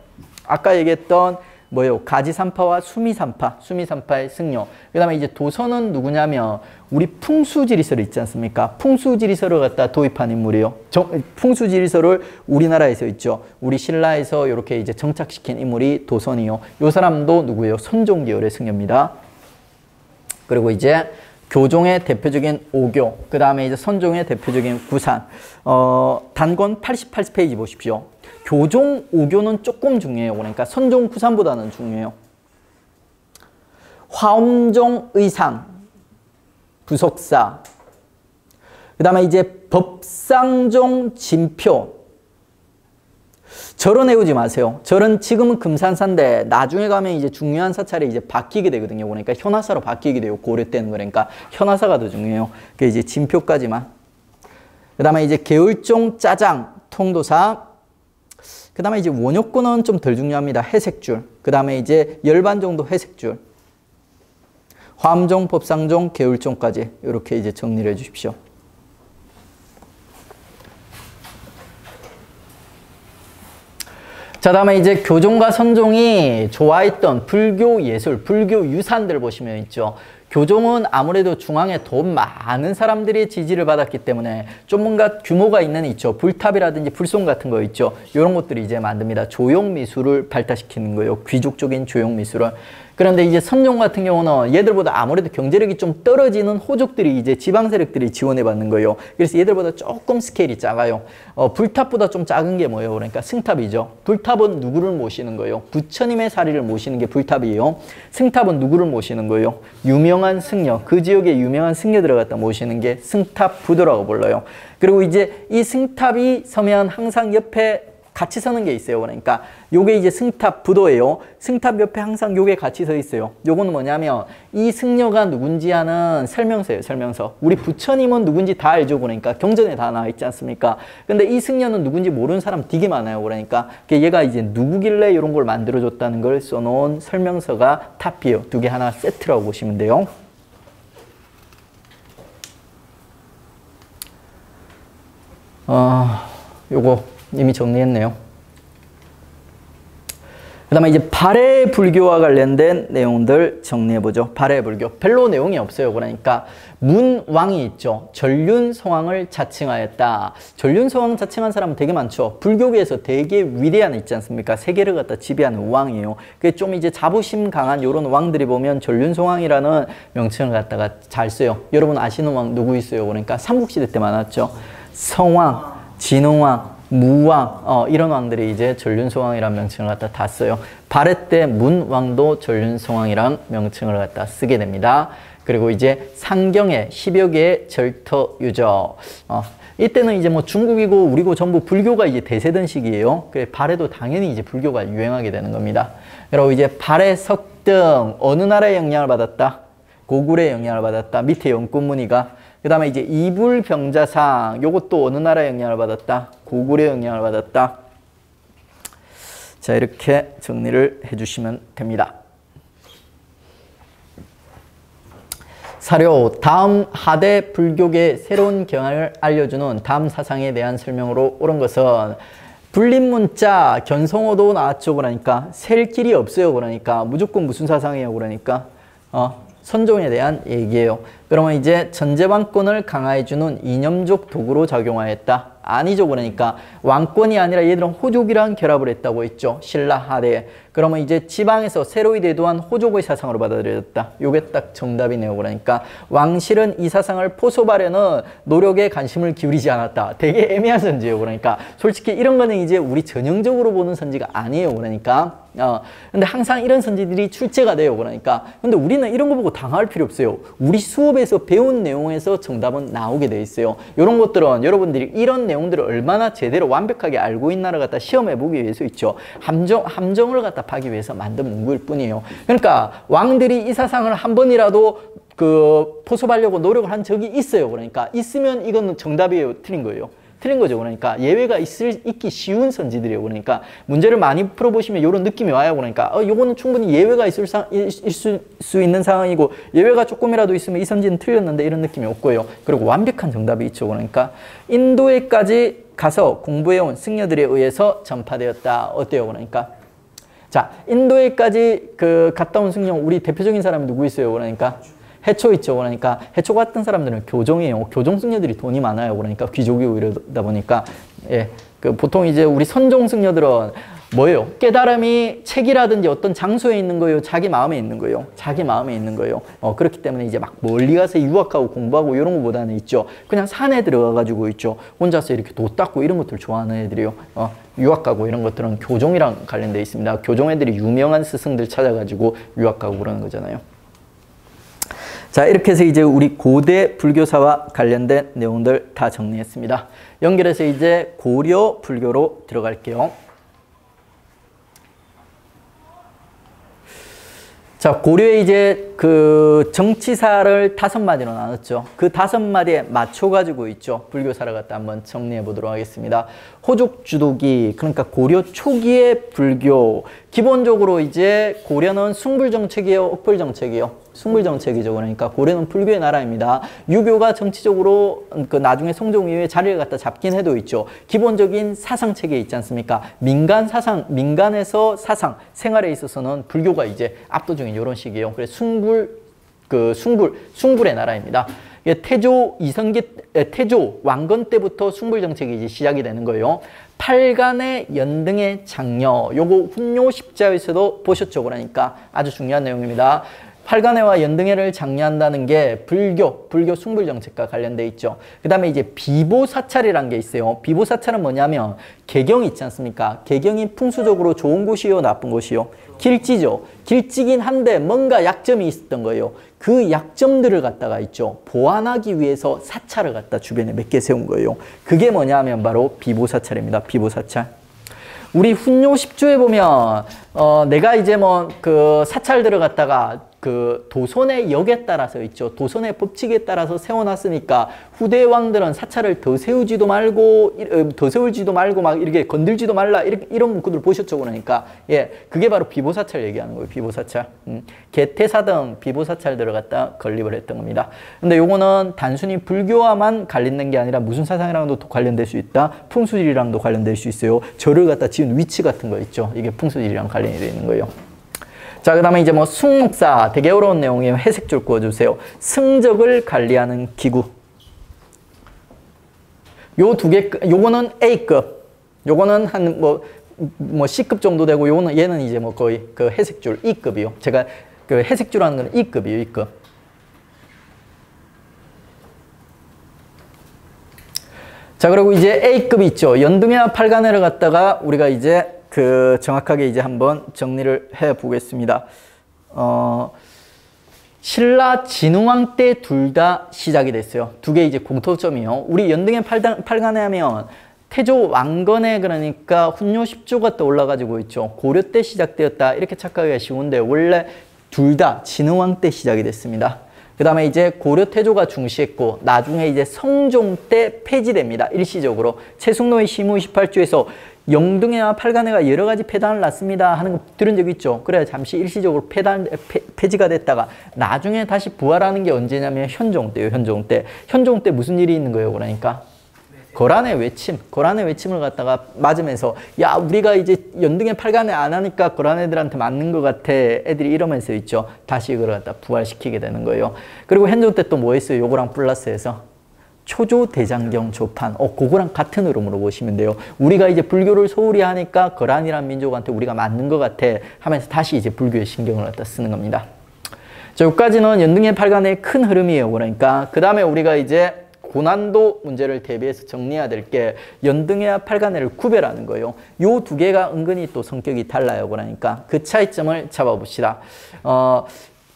A: 아까 얘기했던 뭐요? 가지산파와 수미산파, 수미산파의 승려. 그 다음에 이제 도선은 누구냐면 우리 풍수지리서를 있지 않습니까? 풍수지리서를 갖다 도입한 인물이에요. 풍수지리서를 우리나라에서 있죠. 우리 신라에서 이렇게 이제 정착시킨 인물이 도선이요. 요 사람도 누구예요? 선종계열의 승려입니다. 그리고 이제 교종의 대표적인 오교, 그 다음에 이제 선종의 대표적인 구산. 단권 88페이지 보십시오. 교종, 오교는 조금 중요해요. 그러니까 선종, 구산보다는 중요해요. 화엄종, 의상, 부속사. 그 다음에 이제 법상종, 진표. 절은 외우지 마세요. 절은 지금은 금산사인데 나중에 가면 이제 중요한 사찰이 이제 바뀌게 되거든요. 그러니까 현화사로 바뀌게 돼요. 고려 때는 그러니까 현화사가 더 중요해요. 그 이제 진표까지만. 그 다음에 이제 계율종, 짜장, 통도사. 그 다음에 이제 원효권은 좀 덜 중요합니다. 회색줄. 그 다음에 이제 열반 정도 회색줄. 화엄종, 법상종, 계율종까지 이렇게 이제 정리를 해 주십시오. 자, 다음에 이제 교종과 선종이 좋아했던 불교 예술, 불교 유산들 보시면 있죠. 교종은 아무래도 중앙에 돈 많은 사람들이 지지를 받았기 때문에 좀 뭔가 규모가 있는 있죠. 불탑이라든지 불송 같은 거 있죠. 이런 것들이 이제 만듭니다. 조형미술을 발달시키는 거예요. 귀족적인 조형미술을. 그런데 이제 선종 같은 경우는 얘들보다 아무래도 경제력이 좀 떨어지는 호족들이 이제 지방 세력들이 지원해 받는 거예요. 그래서 얘들보다 조금 스케일이 작아요. 불탑보다 좀 작은 게 뭐예요? 그러니까 승탑이죠. 불탑은 누구를 모시는 거예요? 부처님의 사리를 모시는 게 불탑이에요. 승탑은 누구를 모시는 거예요? 유명한 승려, 그 지역의 유명한 승려들을 갖다 모시는 게 승탑 부도라고 불러요. 그리고 이제 이 승탑이 서면 항상 옆에 같이 서는 게 있어요. 그러니까 요게 이제 승탑 부도예요. 승탑 옆에 항상 요게 같이 서 있어요. 요거는 뭐냐면 이 승려가 누군지 하는 설명서예요. 설명서. 우리 부처님은 누군지 다 알죠. 그러니까 경전에 다 나와 있지 않습니까? 근데 이 승려는 누군지 모르는 사람 되게 많아요. 그러니까 얘가 이제 누구길래 이런 걸 만들어줬다는 걸 써놓은 설명서가 탑이에요. 두 개 하나 세트라고 보시면 돼요. 요거 이미 정리했네요. 그 다음에 이제 발해 불교와 관련된 내용들 정리해보죠. 발해 불교. 별로 내용이 없어요. 그러니까 문왕이 있죠. 전륜성왕을 자칭하였다. 전륜성왕 자칭한 사람은 되게 많죠. 불교계에서 되게 위대한 있지 않습니까? 세계를 갖다 지배하는 왕이에요. 그게 좀 이제 자부심 강한 이런 왕들이 보면 전륜성왕이라는 명칭을 갖다가 잘 써요. 여러분 아시는 왕 누구 있어요? 그러니까 삼국시대 때 많았죠. 성왕, 진흥왕, 무왕, 이런 왕들이 이제 전륜성왕이라는 명칭을 갖다 다 써요. 발해 때 문왕도 전륜성왕이라는 명칭을 갖다 쓰게 됩니다. 그리고 이제 상경에 10여 개의 절터 유적. 이때는 이제 뭐 중국이고 우리고 전부 불교가 이제 대세던 시기예요. 그래 발해도 당연히 이제 불교가 유행하게 되는 겁니다. 그리고 이제 발해 석등 어느 나라의 영향을 받았다? 고구려의 영향을 받았다. 밑에 연꽃무늬가. 그 다음에 이제 이불병자상 요것도 어느 나라의 영향을 받았다? 고구려의 영향을 받았다. 자, 이렇게 정리를 해주시면 됩니다. 사료, 다음 하대 불교계의 새로운 경향을 알려주는 다음 사상에 대한 설명으로 옳은 것은 불림문자, 견성어도 나왔죠. 그러니까 셀 길이 없어요. 그러니까 무조건 무슨 사상이에요. 그러니까 선종에 대한 얘기예요. 그러면 이제 전제왕권을 강화해주는 이념적 도구로 작용하였다. 아니죠. 그러니까 왕권이 아니라 얘들은 호족이랑 결합을 했다고 했죠. 신라 하대에. 그러면 이제 지방에서 새로이 대도한 호족의 사상으로 받아들여졌다. 요게 딱 정답이네요. 그러니까 왕실은 이 사상을 포섭하려는 노력에 관심을 기울이지 않았다. 되게 애매한 선지예요. 그러니까 솔직히 이런 거는 이제 우리 전형적으로 보는 선지가 아니에요. 그러니까 근데 항상 이런 선지들이 출제가 돼요. 그러니까 근데 우리는 이런 거 보고 당할 필요 없어요. 우리 수업에서 배운 내용에서 정답은 나오게 돼 있어요. 이런 것들은 여러분들이 이런 내용들을 얼마나 제대로 완벽하게 알고 있나를 갖다 시험해 보기 위해서 있죠. 함정을 갖다 파기 위해서 만든 문구일 뿐이에요. 그러니까 왕들이 이 사상을 한 번이라도 포섭하려고 노력을 한 적이 있어요. 그러니까 있으면 이거는 정답이에요. 틀린 거예요. 틀린 거죠. 그러니까 예외가 있기 쉬운 선지들이에요. 그러니까 문제를 많이 풀어보시면 이런 느낌이 와요. 그러니까 요거는 충분히 예외가 있을 수 있는 상황이고 예외가 조금이라도 있으면 이 선지는 틀렸는데 이런 느낌이 없고요. 그리고 완벽한 정답이 있죠. 그러니까 인도에까지 가서 공부해온 승려들에 의해서 전파되었다. 어때요? 그러니까 자, 인도에까지 갔다 온 승려 우리 대표적인 사람이 누구 있어요? 그러니까 해초 있죠. 그러니까 해초 같은 사람들은 교종이에요. 교종 승려들이 돈이 많아요. 그러니까 귀족이고 이러다 보니까 보통 이제 우리 선종 승려들은 뭐예요? 깨달음이 책이라든지 어떤 장소에 있는 거예요? 자기 마음에 있는 거예요? 자기 마음에 있는 거예요. 그렇기 때문에 이제 막 멀리 가서 유학하고 공부하고 이런 거보다는 있죠. 그냥 산에 들어가 가지고 있죠. 혼자서 이렇게 도 닦고 이런 것들 좋아하는 애들이요. 유학 가고 이런 것들은 교종이랑 관련돼 있습니다. 교종 애들이 유명한 스승들 찾아가지고 유학 가고 그러는 거잖아요. 자, 이렇게 해서 이제 우리 고대 불교사와 관련된 내용들 다 정리했습니다. 연결해서 이제 고려 불교로 들어갈게요. 자, 고려에 이제 정치사를 5마디로 나눴죠. 그 5마디에 맞춰가지고 있죠. 불교사를 갖다 한번 정리해 보도록 하겠습니다. 호족주도기, 그러니까 고려 초기의 불교. 기본적으로 이제 고려는 숭불정책이에요? 옥불정책이에요? 숭불정책이죠. 그러니까 고려는 불교의 나라입니다. 유교가 정치적으로 나중에 성종 이후에 자리를 갖다 잡긴 해도 있죠. 기본적인 사상체계 있지 않습니까? 민간에서 사상, 생활에 있어서는 불교가 이제 압도적인 이런 식이에요. 그래서 숭불의 나라입니다. 태조 왕건 때부터 숭불 정책이 이제 시작이 되는 거예요. 팔간의 연등의 장려, 요거 훈요 십자에서도 보셨죠. 그러니까 아주 중요한 내용입니다. 팔간회와 연등회를 장려한다는 게 불교 숭불 정책과 관련돼 있죠. 그 다음에 이제 비보사찰이라는 게 있어요. 비보사찰은 뭐냐면 개경 있지 않습니까? 개경이 풍수적으로 좋은 곳이요, 나쁜 곳이요? 길지죠. 길지긴 한데 뭔가 약점이 있었던 거예요. 그 약점들을 갖다가 있죠. 보완하기 위해서 사찰을 갖다 주변에 몇 개 세운 거예요. 그게 뭐냐면 바로 비보사찰입니다. 비보사찰. 우리 훈요 10조에 보면 내가 이제 사찰들을 갖다가 도선의 역에 따라서 있죠. 도선의 법칙에 따라서 세워놨으니까 후대 왕들은 사찰을 더 세울지도 말고 막 이렇게 건들지도 말라 이런 문구들 보셨죠. 그러니까 그게 바로 비보사찰 얘기하는 거예요. 비보사찰. 개태사 등 비보사찰들을 갖다 건립을 했던 겁니다. 근데 요거는 단순히 불교와만 관련된 게 아니라 무슨 사상이랑도 관련될 수 있다. 풍수지리랑도 관련될 수 있어요. 절을 갖다 지은 위치 같은 거 있죠. 이게 풍수지리랑 관련이 되어 있는 거예요. 자, 그 다음에 이제 숭목사, 되게 어려운 내용이에요. 회색줄 그어주세요. 승적을 관리하는 기구. 요 두 개, 요거는 A급, 요거는 한 C급 정도 되고, 얘는 이제 거의 회색줄 E급이요. 제가 회색줄 하는 건 E급이에요, E급. 자, 그리고 이제 A급이 있죠. 연등회와 팔간회를 갖다가 우리가 이제 정확하게 이제 한번 정리를 해 보겠습니다. 신라 진흥왕 때 둘 다 시작이 됐어요. 두 개 이제 공통점이요. 우리 연등의 팔간에 하면 태조 왕건에 그러니까 훈요 10조가 떠올라가지고 있죠. 고려 때 시작되었다 이렇게 착각하기가 쉬운데 원래 둘 다 진흥왕 때 시작이 됐습니다. 그 다음에 이제 고려 태조가 중시했고 나중에 이제 성종 때 폐지됩니다. 일시적으로. 최승로의 시무 28조에서 영등회와 팔간회가 여러 가지 폐단을 났습니다 하는 거 들은 적 있죠. 그래 잠시 일시적으로 폐지가 됐다가 나중에 다시 부활하는 게 언제냐면 현종 때요. 현종 때. 현종 때 무슨 일이 있는 거예요. 그러니까 거란의 외침을 갖다가 맞으면서 야 우리가 이제 연등회 팔간회 안 하니까 거란 애들한테 맞는 것 같아 애들이 이러면서 있죠. 다시 이걸 갖다 부활시키게 되는 거예요. 그리고 현종 때 또 뭐 했어요? 요거랑 플러스해서 초조대장경 조판. 그거랑 같은 흐름으로 보시면 돼요. 우리가 이제 불교를 소홀히 하니까 거란이란 민족한테 우리가 맞는 것 같아 하면서 다시 이제 불교의 신경을 갖다 쓰는 겁니다. 자, 여기까지는 연등회 팔간회의 큰 흐름이에요. 그러니까 그 다음에 우리가 이제 고난도 문제를 대비해서 정리해야 될 게 연등회와 팔간회를 구별하는 거예요. 요 두 개가 은근히 또 성격이 달라요. 그러니까 그 차이점을 잡아봅시다.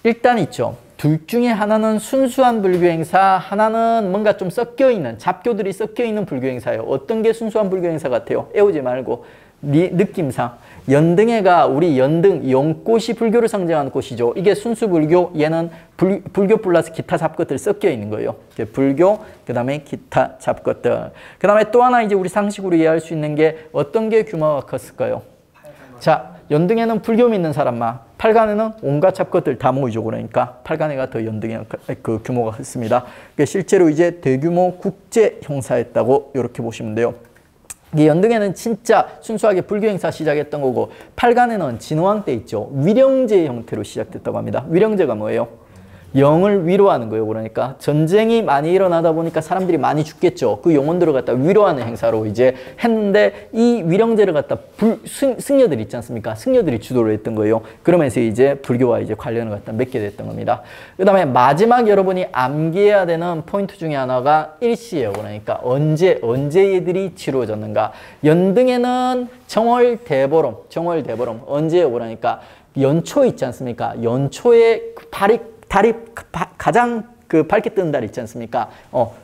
A: 일단 있죠. 둘 중에 하나는 순수한 불교 행사, 하나는 뭔가 좀 섞여있는, 잡교들이 섞여있는 불교 행사예요. 어떤 게 순수한 불교 행사 같아요? 애우지 말고 느낌상. 연등회가 우리 연등, 연꽃이 불교를 상징하는 꽃이죠. 이게 순수 불교, 얘는 불교 플러스 기타 잡것들 섞여 있는 거예요. 불교, 그 다음에 기타 잡것들. 그 다음에 또 하나 이제 우리 상식으로 이해할 수 있는 게 어떤 게 규모가 컸을까요? 자, 연등회는 불교 믿는 사람만, 팔간회는 온갖 잡것들 다 모이죠. 그러니까 팔간회가 더 연등회 그 규모가 컸습니다. 실제로 이제 대규모 국제 형사였다고 이렇게 보시면 돼요. 이 연등회는 진짜 순수하게 불교 행사 시작했던 거고 팔간회는 진흥왕 때 있죠. 위령제 형태로 시작됐다고 합니다. 위령제가 뭐예요? 영을 위로하는 거예요. 그러니까 전쟁이 많이 일어나다 보니까 사람들이 많이 죽겠죠. 그 영혼들을 갖다 위로하는 행사로 이제 했는데 이 위령제를 갖다 승려들이 있지 않습니까? 승려들이 주도를 했던 거예요. 그러면서 이제 불교와 이제 관련을 갖다 맺게 됐던 겁니다. 그 다음에 마지막 여러분이 암기해야 되는 포인트 중에 하나가 일시예요. 그러니까 언제 얘들이 치루어졌는가. 연등회는 정월대보름 언제예요? 그러니까 연초 있지 않습니까? 연초에 달이 가장 그 밝게 뜨는 달 있지 않습니까?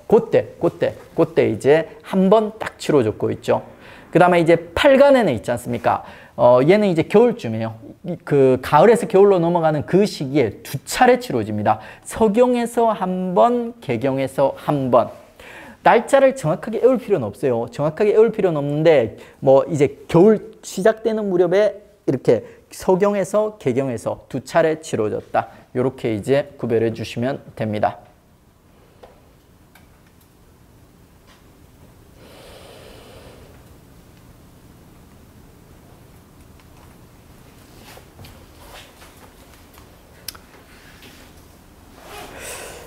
A: 그때 이제 한 번 딱 치러졌고 있죠. 그 다음에 이제 팔간회는 있지 않습니까? 얘는 이제 겨울쯤이에요. 그 가을에서 겨울로 넘어가는 그 시기에 두 차례 치러집니다. 서경에서 한 번, 개경에서 한 번. 날짜를 정확하게 외울 필요는 없어요. 정확하게 외울 필요는 없는데 뭐 이제 겨울 시작되는 무렵에 이렇게 서경에서 개경에서 두 차례 치러졌다. 이렇게 이제 구별해 주시면 됩니다.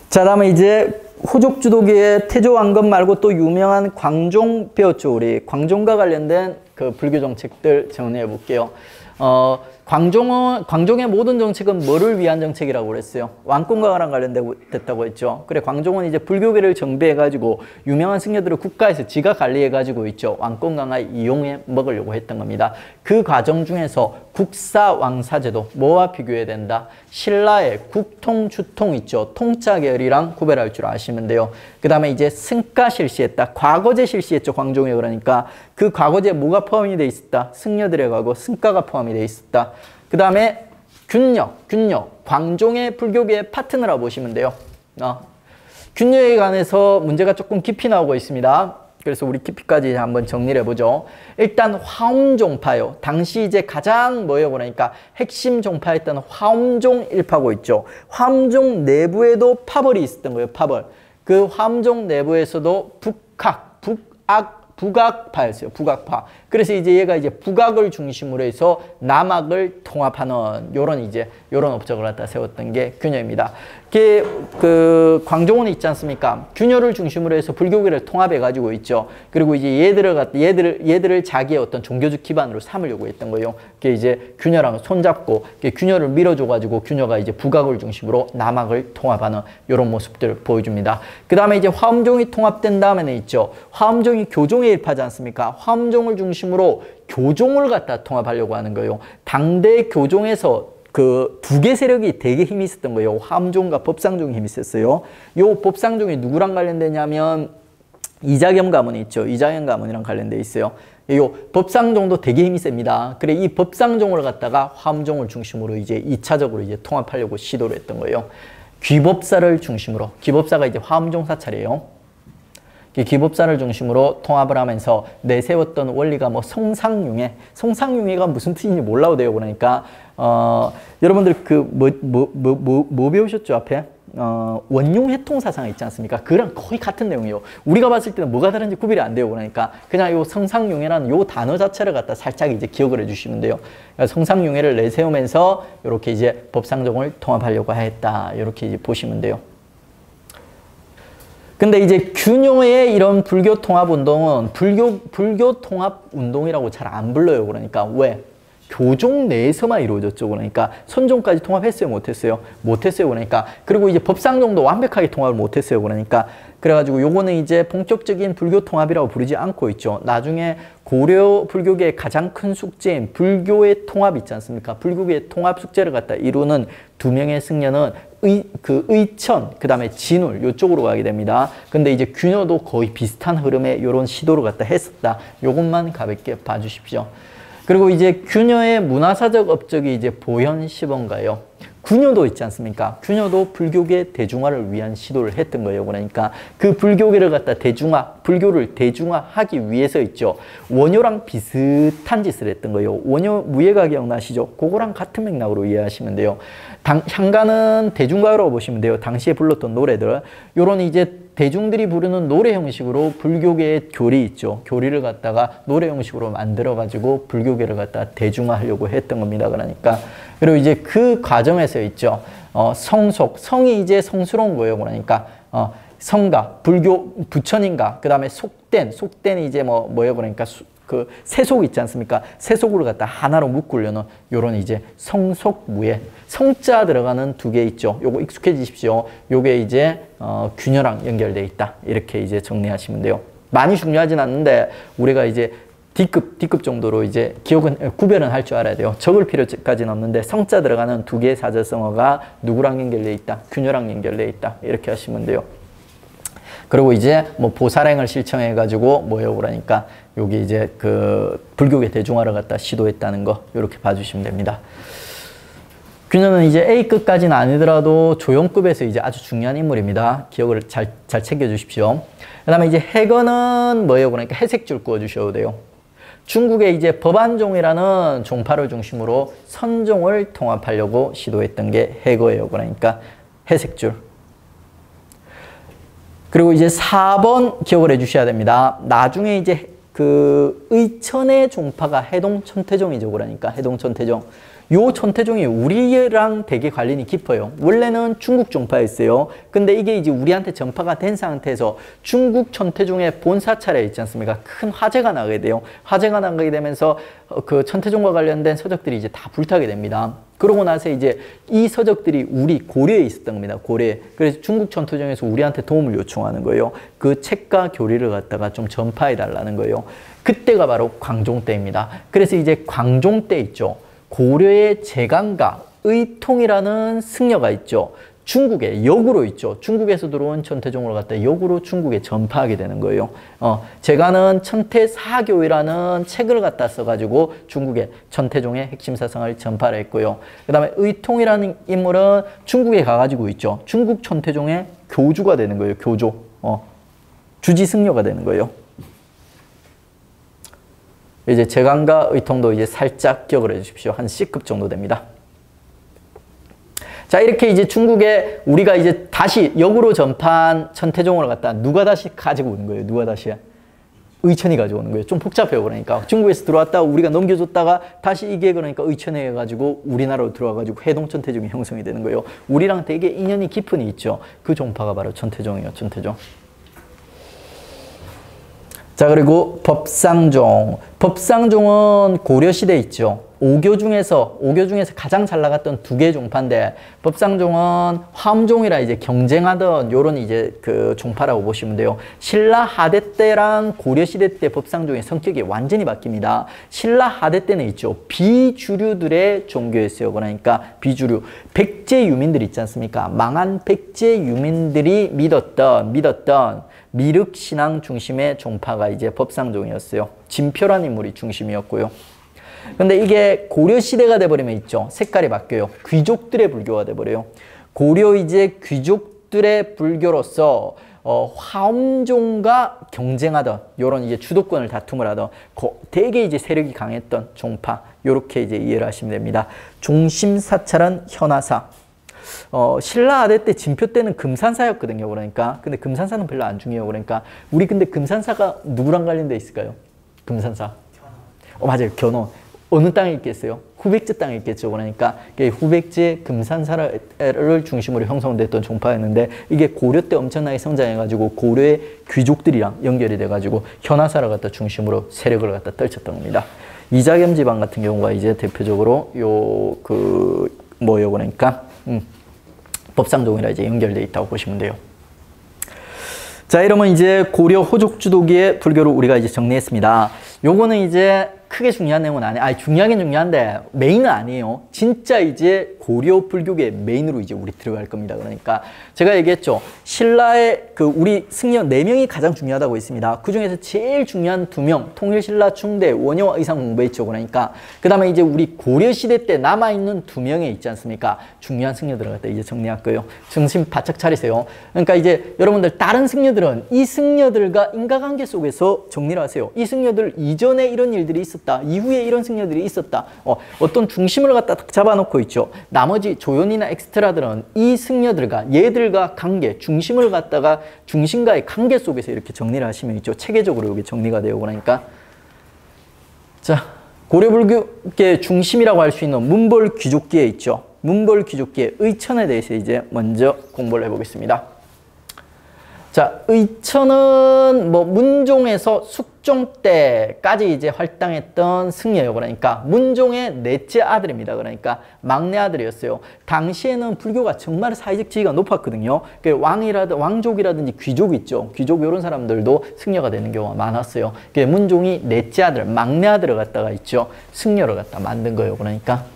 A: 자, 다음에 이제 호족주도기의 태조왕건 말고 또 유명한 광종 배웠죠. 우리 광종과 관련된 그 불교 정책들 정리해 볼게요. 광종의 모든 정책은 뭐를 위한 정책이라고 그랬어요? 왕권과 관련됐다고 했죠. 그래, 광종은 이제 불교계를 정비해가지고 유명한 승려들을 국가에서 지가 관리해가지고 있죠. 왕권 강화에 이용해 먹으려고 했던 겁니다. 그 과정 중에서 국사왕사제도, 뭐와 비교해야 된다? 신라의 국통, 주통 있죠. 통짜 계열이랑 구별할 줄 아시면 돼요. 그 다음에 이제 승가 실시했다. 과거제 실시했죠. 광종에. 그러니까 그 과거제에 뭐가 포함이 돼 있었다? 승려들의 과거, 승가가 포함이 돼 있었다. 그 다음에 균력. 광종의 불교계의 파트너라고 보시면 돼요. 균력에 관해서 문제가 조금 깊이 나오고 있습니다. 그래서 우리 깊이까지 한번 정리를 해보죠. 일단 화엄종파요. 당시 이제 가장 뭐예요? 그러니까 핵심 종파였던 화엄종 일파고 있죠. 화엄종 내부에도 파벌이 있었던 거예요. 파벌. 그 화엄종 내부에서도 북악파였어요. 북악파. 그래서 이제 얘가 이제 북악을 중심으로 해서 남악을 통합하는 요런 업적을 갖다 세웠던 게 균열입니다. 그 광종은 있지 않습니까? 균열을 중심으로 해서 불교계를 통합해 가지고 있죠. 그리고 이제 얘들을 자기의 어떤 종교적 기반으로 삼으려고 했던 거예요. 그게 이제 균열하고 손잡고 균열을 밀어줘 가지고 균열가 이제 북악을 중심으로 남악을 통합하는 요런 모습들을 보여줍니다. 그 다음에 이제 화엄종이 통합된 다음에는 있죠. 화엄종이 교종의 일파지 않습니까? 화엄종을 중심으로 교종을 갖다 통합하려고 하는 거예요. 당대 교종에서 그 두 개 세력이 되게 힘이 있었던 거예요. 화엄종과 법상종이 힘이 있었어요. 요 법상종이 누구랑 관련되냐면 이자겸 가문이 있죠. 이자겸 가문이랑 관련돼 있어요. 요 법상종도 되게 힘이 셉니다. 그래 이 법상종을 갖다가 화엄종을 중심으로 이제 2차적으로 이제 통합하려고 시도를 했던 거예요. 귀법사를 중심으로, 귀법사가 이제 화엄종 사찰이에요. 귀법사를 중심으로 통합을 하면서 내세웠던 원리가 뭐 성상융회, 성상융회가 무슨 뜻인지 몰라도 돼요. 그러니까 여러분들 그 뭐 배우셨죠 앞에? 원융회통 사상 있지 않습니까? 그랑 거의 같은 내용이에요. 우리가 봤을 때는 뭐가 다른지 구별이 안 돼요. 그러니까 그냥 요 성상융회라는 요 단어 자체를 갖다 살짝 이제 기억을 해주시면 돼요. 그러니까 성상융회를 내세우면서 이렇게 이제 법상종을 통합하려고 했다. 이렇게 이제 보시면 돼요. 근데 이제 균요의 이런 불교 통합 운동은 불교 통합 운동이라고 잘 안 불러요. 그러니까 왜? 교종 내에서만 이루어졌죠. 그러니까 선종까지 통합했어요? 못했어요? 못했어요. 그러니까 그리고 이제 법상종도 완벽하게 통합을 못했어요. 그러니까 그래가지고 요거는 이제 본격적인 불교 통합이라고 부르지 않고 있죠. 나중에 고려 불교계의 가장 큰 숙제인 불교의 통합 있지 않습니까? 불교계의 통합 숙제를 갖다 이루는 두 명의 승려는 의천, 그 다음에 진울 요쪽으로 가게 됩니다. 근데 이제 균요도 거의 비슷한 흐름의 요런 시도를 갖다 했었다. 요것만 가볍게 봐주십시오. 그리고 이제 균요의 문화사적 업적이 이제 보현시범가요. 균요도 있지 않습니까? 균요도 불교계 대중화를 위한 시도를 했던 거예요. 그러니까 그 불교계를 갖다 불교를 대중화하기 위해서 있죠. 원효랑 비슷한 짓을 했던 거예요. 원효 무예가 기억나시죠? 그거랑 같은 맥락으로 이해하시면 돼요. 향가는 대중가요라고 보시면 돼요. 당시에 불렀던 노래들. 요런 이제 대중들이 부르는 노래 형식으로 불교계의 교리 있죠. 교리를 갖다가 노래 형식으로 만들어가지고 불교계를 갖다 대중화하려고 했던 겁니다. 그러니까. 그리고 이제 그 과정에서 있죠. 성속, 성이 이제 성스러운 거예요. 그러니까, 성가, 불교, 부처님가, 그 다음에 속된이 이제 뭐예요. 그러니까 그 세속 있지 않습니까? 세속으로 갖다 하나로 묶으려는 요런 이제 성속무예. 성자 들어가는 두 개 있죠. 요거 익숙해지십시오. 요게 이제 균요랑 연결되어 있다. 이렇게 이제 정리하시면 돼요. 많이 중요하진 않는데 우리가 이제 D급 정도로 이제 구별은 할 줄 알아야 돼요. 적을 필요까지는 없는데 성자 들어가는 두 개의 사자성어가 누구랑 연결되어 있다? 균요랑 연결되어 있다. 이렇게 하시면 돼요. 그리고 이제 뭐 보살행을 실천해가지고 뭐예요? 그러니까 여기 이제 그 불교계 대중화를 갖다 시도했다는 거 이렇게 봐주시면 됩니다. 균요는 이제 A급까지는 아니더라도 조용급에서 이제 아주 중요한 인물입니다. 기억을 잘 챙겨주십시오. 그 다음에 이제 해거는 뭐예요? 그러니까 해색줄 그어주셔도 돼요. 중국의 이제 법안종이라는 종파를 중심으로 선종을 통합하려고 시도했던 게 해거예요. 그러니까 해색줄. 그리고 이제 4번 기억을 해주셔야 됩니다. 나중에 이제 그 의천의 종파가 해동천태종이죠. 그러니까 해동천태종. 요 천태종이 우리랑 되게 관련이 깊어요. 원래는 중국 종파였어요. 근데 이게 이제 우리한테 전파가 된 상태에서 중국 천태종의 본사찰에 있지 않습니까? 큰 화재가 나게 돼요. 화재가 나게 되면서 그 천태종과 관련된 서적들이 이제 다 불타게 됩니다. 그러고 나서 이제 이 서적들이 우리 고려에 있었던 겁니다. 고려에. 그래서 중국 천태종에서 우리한테 도움을 요청하는 거예요. 그 책과 교리를 갖다가 좀 전파해 달라는 거예요. 그때가 바로 광종 때입니다. 그래서 이제 광종 때 있죠. 고려의 제강가 의통이라는 승려가 있죠. 중국에 역으로 있죠. 중국에서 들어온 천태종을 갖다 역으로 중국에 전파하게 되는 거예요. 제가는 천태사교이라는 책을 갖다 써가지고 중국에 천태종의 핵심 사상을 전파를 했고요. 그 다음에 의통이라는 인물은 중국에 가가지고 있죠. 중국 천태종의 교주가 되는 거예요. 교조. 주지승려가 되는 거예요. 이제 제강과 의통도 이제 살짝 기억을 해주십시오. 한 C급 정도 됩니다. 자, 이렇게 이제 중국에 우리가 이제 다시 역으로 전파한 천태종을 갖다 누가 다시 가지고 오는 거예요? 누가 다시? 의천이 가져오는 거예요. 좀 복잡해요. 그러니까 중국에서 들어왔다가 우리가 넘겨줬다가 다시 이게 그러니까 의천에 해가지고 우리나라로 들어와가지고 해동천태종이 형성이 되는 거예요. 우리랑 되게 인연이 깊은 이 있죠. 그 종파가 바로 천태종이에요. 천태종. 자, 그리고 법상종. 법상종은 고려시대 있죠. 오교 중에서 가장 잘 나갔던 두 개의 종파인데 법상종은 화엄종이라 이제 경쟁하던 요런 이제 그 종파라고 보시면 돼요. 신라 하대 때랑 고려 시대 때 법상종의 성격이 완전히 바뀝니다. 신라 하대 때는 있죠. 비주류들의 종교였어요. 그러니까 비주류. 백제 유민들 있지 않습니까? 망한 백제 유민들이 믿었던 미륵신앙 중심의 종파가 이제 법상종이었어요. 진표라는 인물이 중심이었고요. 근데 이게 고려 시대가 돼버리면 있죠. 색깔이 바뀌어요. 귀족들의 불교가 돼버려요. 고려 이제 귀족들의 불교로서 화엄종과 경쟁하던 요런 이제 주도권을 다툼을 하던 되게 이제 세력이 강했던 종파 요렇게 이제 이해를 하시면 됩니다. 중심 사찰은 현하사. 신라 아대 때 진표 때는 금산사였거든요. 그러니까 근데 금산사는 별로 안 중요해요. 그러니까 우리 근데 금산사가 누구랑 관련돼 있을까요? 금산사. 맞아요. 견훤. 어느 땅에 있겠어요? 후백제 땅에 있겠죠. 그러니까 후백제 금산사를 중심으로 형성됐던 종파였는데 이게 고려 때 엄청나게 성장해가지고 고려의 귀족들이랑 연결이 돼가지고 현하사를 갖다 중심으로 세력을 갖다 떨쳤던 겁니다. 이자겸 지방 같은 경우가 이제 대표적으로 그러니까 법상종이라 이제 연결돼 있다고 보시면 돼요. 자, 이러면 이제 고려 호족 주도기의 불교를 우리가 이제 정리했습니다. 요거는 이제 크게 중요한 내용은 아니에요. 중요하긴 중요한데 메인은 아니에요. 진짜 이제 고려 불교계 메인으로 이제 우리 들어갈 겁니다. 그러니까 제가 얘기했죠. 신라의 우리 승려 4명이 가장 중요하다고 했습니다. 그 중에서 제일 중요한 2명, 통일신라 충대 원효와 의상 공부했죠. 그러니까 그 다음에 이제 우리 고려 시대 때 남아있는 2명이 있지 않습니까? 중요한 승려들을 갖다 이제 정리할 거예요. 정신 바짝 차리세요. 그러니까 이제 여러분들 다른 승려들은 이 승려들과 인과관계 속에서 정리를 하세요. 이 승려들 이전에 이런 일들이 있었다. 이후에 이런 승려들이 있었다. 어떤 중심을 갖다 딱 잡아놓고 있죠. 나머지 조연이나 엑스트라들은 이 승려들과 얘들과 관계, 중심을 갖다가 중심과의 관계 속에서 이렇게 정리를 하시면 있죠. 체계적으로 여기 정리가 되고 그러니까 자, 고려불교의 중심이라고 할 수 있는 문벌 귀족기에 있죠. 문벌 귀족기의 의천에 대해서 이제 먼저 공부를 해보겠습니다. 자, 의천은 문종에서 숙종 때까지 이제 활동했던 승려예요. 그러니까 문종의 넷째 아들입니다. 그러니까 막내 아들이었어요. 당시에는 불교가 정말 사회적 지위가 높았거든요. 왕족이라든지 귀족 있죠. 귀족 이런 사람들도 승려가 되는 경우가 많았어요. 문종이 넷째 아들, 막내 아들을 갖다가 있죠. 승려를 갖다 만든 거예요. 그러니까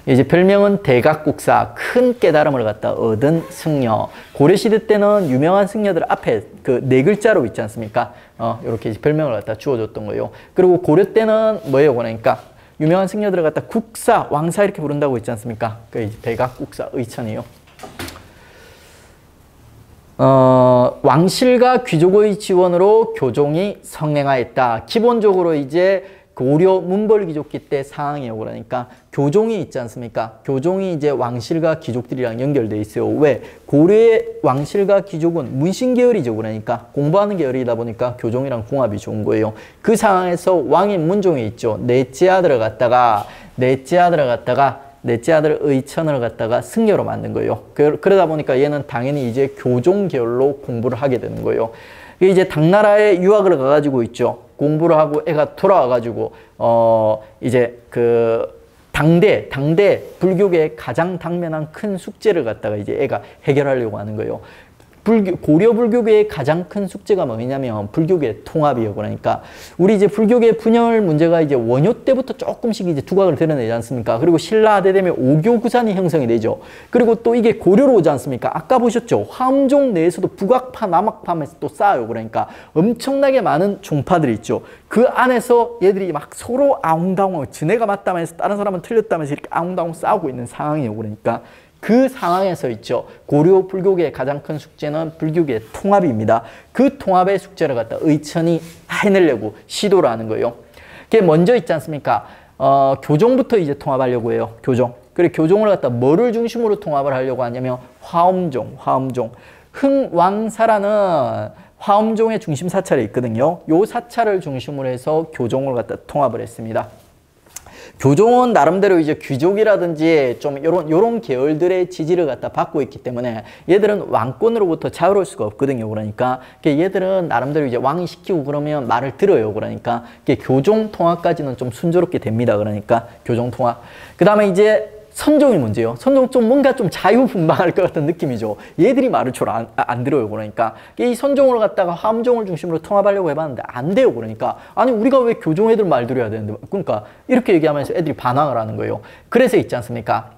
A: 이제 별명은 대각국사, 큰 깨달음을 갖다 얻은 승려. 고려시대 때는 유명한 승려들 앞에 그 4글자로 있지 않습니까? 이렇게 이제 별명을 갖다 주어줬던 거예요. 그리고 고려 때는 뭐예요? 그러니까 유명한 승려들을 갖다 국사, 왕사 이렇게 부른다고 있지 않습니까? 그 이제 대각국사 의천이에요. 왕실과 귀족의 지원으로 교종이 성행하였다. 기본적으로 이제 고려 문벌 귀족기 때 상황이에요. 그러니까 교종이 있지 않습니까? 교종이 이제 왕실과 귀족들이랑 연결돼 있어요. 왜? 고려의 왕실과 귀족은 문신 계열이죠. 그러니까 공부하는 계열이다 보니까 교종이랑 궁합이 좋은 거예요. 그 상황에서 왕인 문종이 있죠. 넷째 아들을 갖다가 넷째 아들 의천을 갖다가 승려로 만든 거예요. 그러다 보니까 얘는 당연히 이제 교종 계열로 공부를 하게 되는 거예요. 이제 당나라에 유학을 가가지고 있죠. 공부를 하고 애가 돌아와가지고 이제 그 당대 불교계의 가장 당면한 큰 숙제를 갖다가 이제 애가 해결하려고 하는 거예요. 고려 불교계의 가장 큰 숙제가 뭐냐면 불교계 통합이에요. 그러니까 우리 이제 불교계 분열 문제가 이제 원효 때부터 조금씩 이제 두각을 드러내지 않습니까? 그리고 신라 아대 되면 오교구산이 형성이 되죠. 그리고 또 이게 고려로 오지 않습니까? 아까 보셨죠? 화엄종 내에서도 북악파, 남악파 하면서 또 싸워요. 그러니까 엄청나게 많은 종파들이 있죠. 그 안에서 얘들이 막 서로 아웅다웅하고 지네가 맞다면서 다른 사람은 틀렸다면서 이렇게 아웅다웅 싸우고 있는 상황이에요. 그러니까 그 상황에서 있죠. 고려 불교계의 가장 큰 숙제는 불교계의 통합입니다. 그 통합의 숙제를 갖다 의천이 해내려고 시도를 하는 거예요. 그게 먼저 있지 않습니까? 교종부터 이제 통합하려고 해요. 교종. 그리고 교종을 갖다 뭐를 중심으로 통합을 하려고 하냐면 화엄종. 흥왕사라는 화엄종의 중심 사찰이 있거든요. 요 사찰을 중심으로 해서 교종을 갖다 통합을 했습니다. 교종은 나름대로 이제 귀족이라든지 좀 요런 계열들의 지지를 갖다 받고 있기 때문에 얘들은 왕권으로부터 자유로울 수가 없거든요. 그러니까 얘들은 나름대로 이제 왕이 시키고 그러면 말을 들어요. 그러니까 교종 통합까지는 좀 순조롭게 됩니다. 그러니까 교종 통합. 그 다음에 이제 선종이 문제예요. 선종 좀 뭔가 좀 자유분방할 것 같은 느낌이죠. 얘들이 말을 잘 안 들어요. 그러니까 이 선종을 갖다가 화엄종을 중심으로 통합하려고 해봤는데 안 돼요. 그러니까 아니 우리가 왜 교종 애들 말 들어야 되는데, 그러니까 이렇게 얘기하면서 애들이 반항을 하는 거예요. 그래서 있지 않습니까?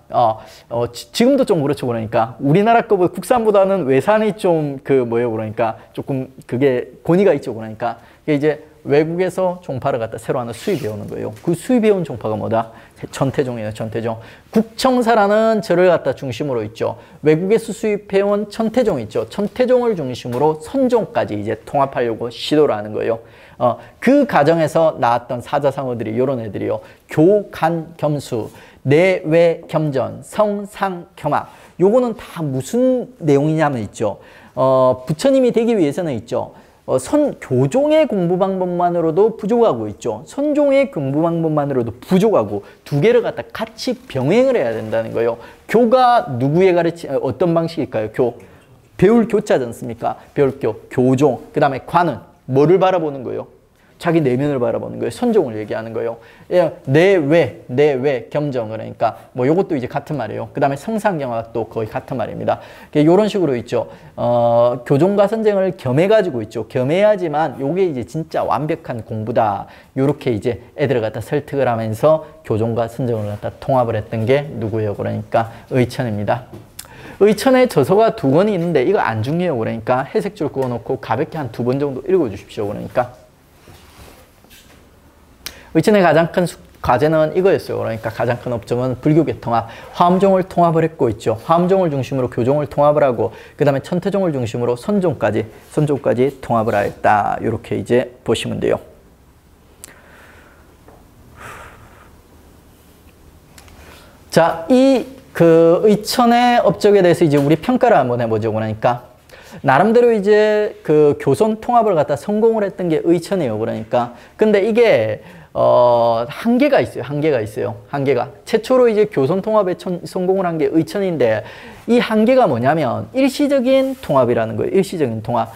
A: 지금도 좀 그렇죠. 그러니까 우리나라 거보다 국산보다는 외산이 좀 뭐예요. 그러니까 조금 그게 권위가 있죠. 그러니까 이제 외국에서 종파를 갖다 새로 하나 수입해오는 거예요. 그 수입해온 종파가 뭐다? 천태종이에요. 천태종. 국청사라는 절을 갖다 중심으로 있죠. 외국에서 수입해온 천태종 있죠. 천태종을 중심으로 선종까지 이제 통합하려고 시도를 하는 거예요. 그 과정에서 나왔던 사자성어들이 이런 애들이요. 교, 간, 겸수, 내외, 겸전, 성, 상, 겸학. 요거는 다 무슨 내용이냐면 있죠. 부처님이 되기 위해서는 있죠. 교종의 공부 방법만으로도 부족하고 있죠. 선종의 공부 방법만으로도 부족하고 두 개를 갖다 같이 병행을 해야 된다는 거예요. 교가 누구에 어떤 방식일까요? 배울 교자지 않습니까? 배울 교종. 그 다음에 관은 뭐를 바라보는 거예요? 자기 내면을 바라보는 거예요. 선종을 얘기하는 거예요. 내외, 겸정. 그러니까 뭐 요것도 이제 같은 말이에요. 그 다음에 성상경학도 거의 같은 말입니다. 이런 식으로 있죠. 교종과 선쟁을 겸해가지고 있죠. 겸해야지만 요게 이제 진짜 완벽한 공부다. 요렇게 이제 애들을 갖다 설득을 하면서 교종과 선쟁을 갖다 통합을 했던 게 누구예요? 그러니까 의천입니다. 의천의 저서가 2권이 있는데 이거 안 중요해요. 그러니까 회색줄 그어놓고 가볍게 한 2번 정도 읽어주십시오. 그러니까 의천의 가장 큰 과제는 이거였어요. 그러니까 가장 큰 업적은 불교계 통합, 화엄종을 통합을 했고 있죠. 화엄종을 중심으로 교종을 통합을 하고 그 다음에 천태종을 중심으로 선종까지 통합을 하였다. 이렇게 이제 보시면 돼요. 자, 이 의천의 업적에 대해서 이제 우리 평가를 한번 해보죠. 그러니까 나름대로 이제 교선 통합을 갖다 성공을 했던 게 의천이에요. 그러니까 근데 이게 한계가 있어요. 한계가. 최초로 이제 교선 통합에 성공을 한 게 의천인데 이 한계가 뭐냐면 일시적인 통합이라는 거예요. 일시적인 통합.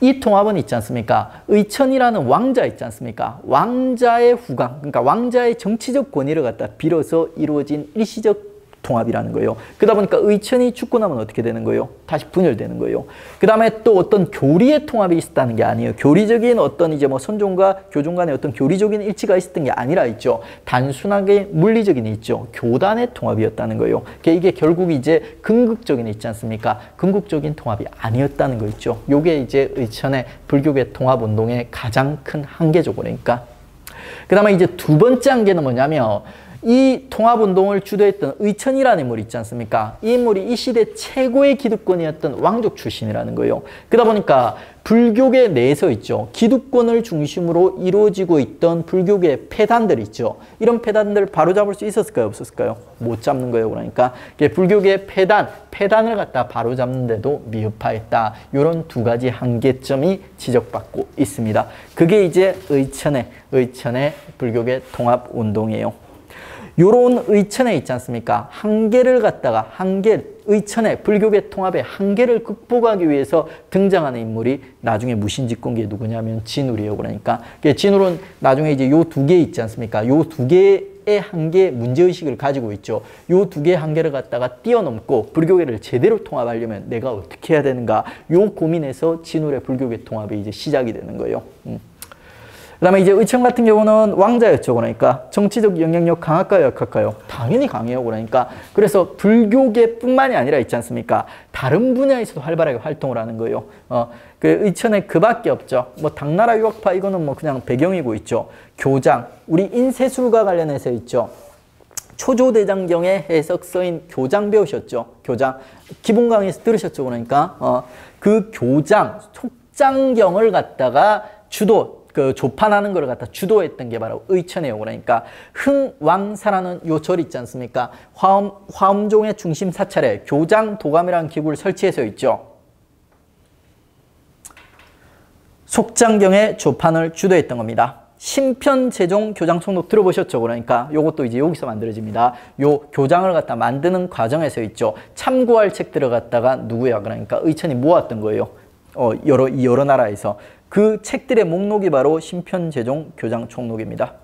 A: 이 통합은 있지 않습니까? 의천이라는 왕자 있지 않습니까? 왕자의 후광, 그러니까 왕자의 정치적 권위를 갖다 빌어서 이루어진 일시적 통합이라는 거예요. 그러다 보니까 의천이 죽고 나면 어떻게 되는 거예요? 다시 분열되는 거예요. 그 다음에 또 어떤 교리의 통합이 있었다는 게 아니에요. 교리적인 어떤 이제 뭐 선종과 교종 간의 어떤 교리적인 일치가 있었던 게 아니라 있죠. 단순하게 물리적인 있죠. 교단의 통합이었다는 거예요. 이게 결국 이제 궁극적인 있지 않습니까? 궁극적인 통합이 아니었다는 거 있죠. 요게 이제 의천의 불교계 통합 운동의 가장 큰 한계죠. 그러니까. 그 다음에 이제 2번째 한계는 뭐냐면 이 통합운동을 주도했던 의천이라는 인물이 있지 않습니까? 이 인물이 이 시대 최고의 기득권이었던 왕족 출신이라는 거예요. 그러다 보니까 불교계 내에서 있죠. 기득권을 중심으로 이루어지고 있던 불교계 폐단들 있죠. 이런 폐단들을 바로잡을 수 있었을까요? 없었을까요? 못 잡는 거예요. 그러니까 불교계 폐단을 갖다 바로잡는데도 미흡하였다. 이런 2가지 한계점이 지적받고 있습니다. 그게 이제 의천의 불교계 통합운동이에요. 요런 의천에 있지 않습니까? 의천의 불교계 통합의 한계를 극복하기 위해서 등장하는 인물이 나중에 무신직공계 누구냐면 진울이에요. 그러니까 진울은 나중에 이제 요 2개 있지 않습니까? 요 2개의 한계 문제의식을 가지고 있죠. 요 2개의 한계를 갖다가 뛰어넘고 불교계를 제대로 통합하려면 내가 어떻게 해야 되는가? 요 고민에서 진울의 불교계 통합이 이제 시작이 되는 거예요. 그 다음에 이제 의천 같은 경우는 왕자였죠. 그러니까 정치적 영향력 강할까요? 약할까요? 당연히 강해요. 그러니까 그래서 불교계뿐만이 아니라 있지 않습니까? 다른 분야에서도 활발하게 활동을 하는 거예요. 의천에 그밖에 없죠. 뭐 당나라 유학파 이거는 뭐 그냥 배경이고 있죠. 교장, 우리 인쇄술과 관련해서 있죠. 초조대장경의 해석서인 교장 배우셨죠. 교장 기본 강의에서 들으셨죠. 그러니까 그 교장 속장경을 갖다가 조판하는 걸 갖다 주도했던 게 바로 의천이에요. 그러니까 흥왕사라는 요 절 있지 않습니까? 화엄종의 중심 사찰에 교장 도감이라는 기구를 설치해서 있죠. 속장경의 조판을 주도했던 겁니다. 신편제종 교장 총록 들어보셨죠? 그러니까 요것도 이제 여기서 만들어집니다. 요 교장을 갖다 만드는 과정에서 있죠. 참고할 책들을 갖다가 누구야? 그러니까 의천이 모았던 거예요. 여러 나라에서. 그 책들의 목록이 바로 신편제종 교장 총록입니다.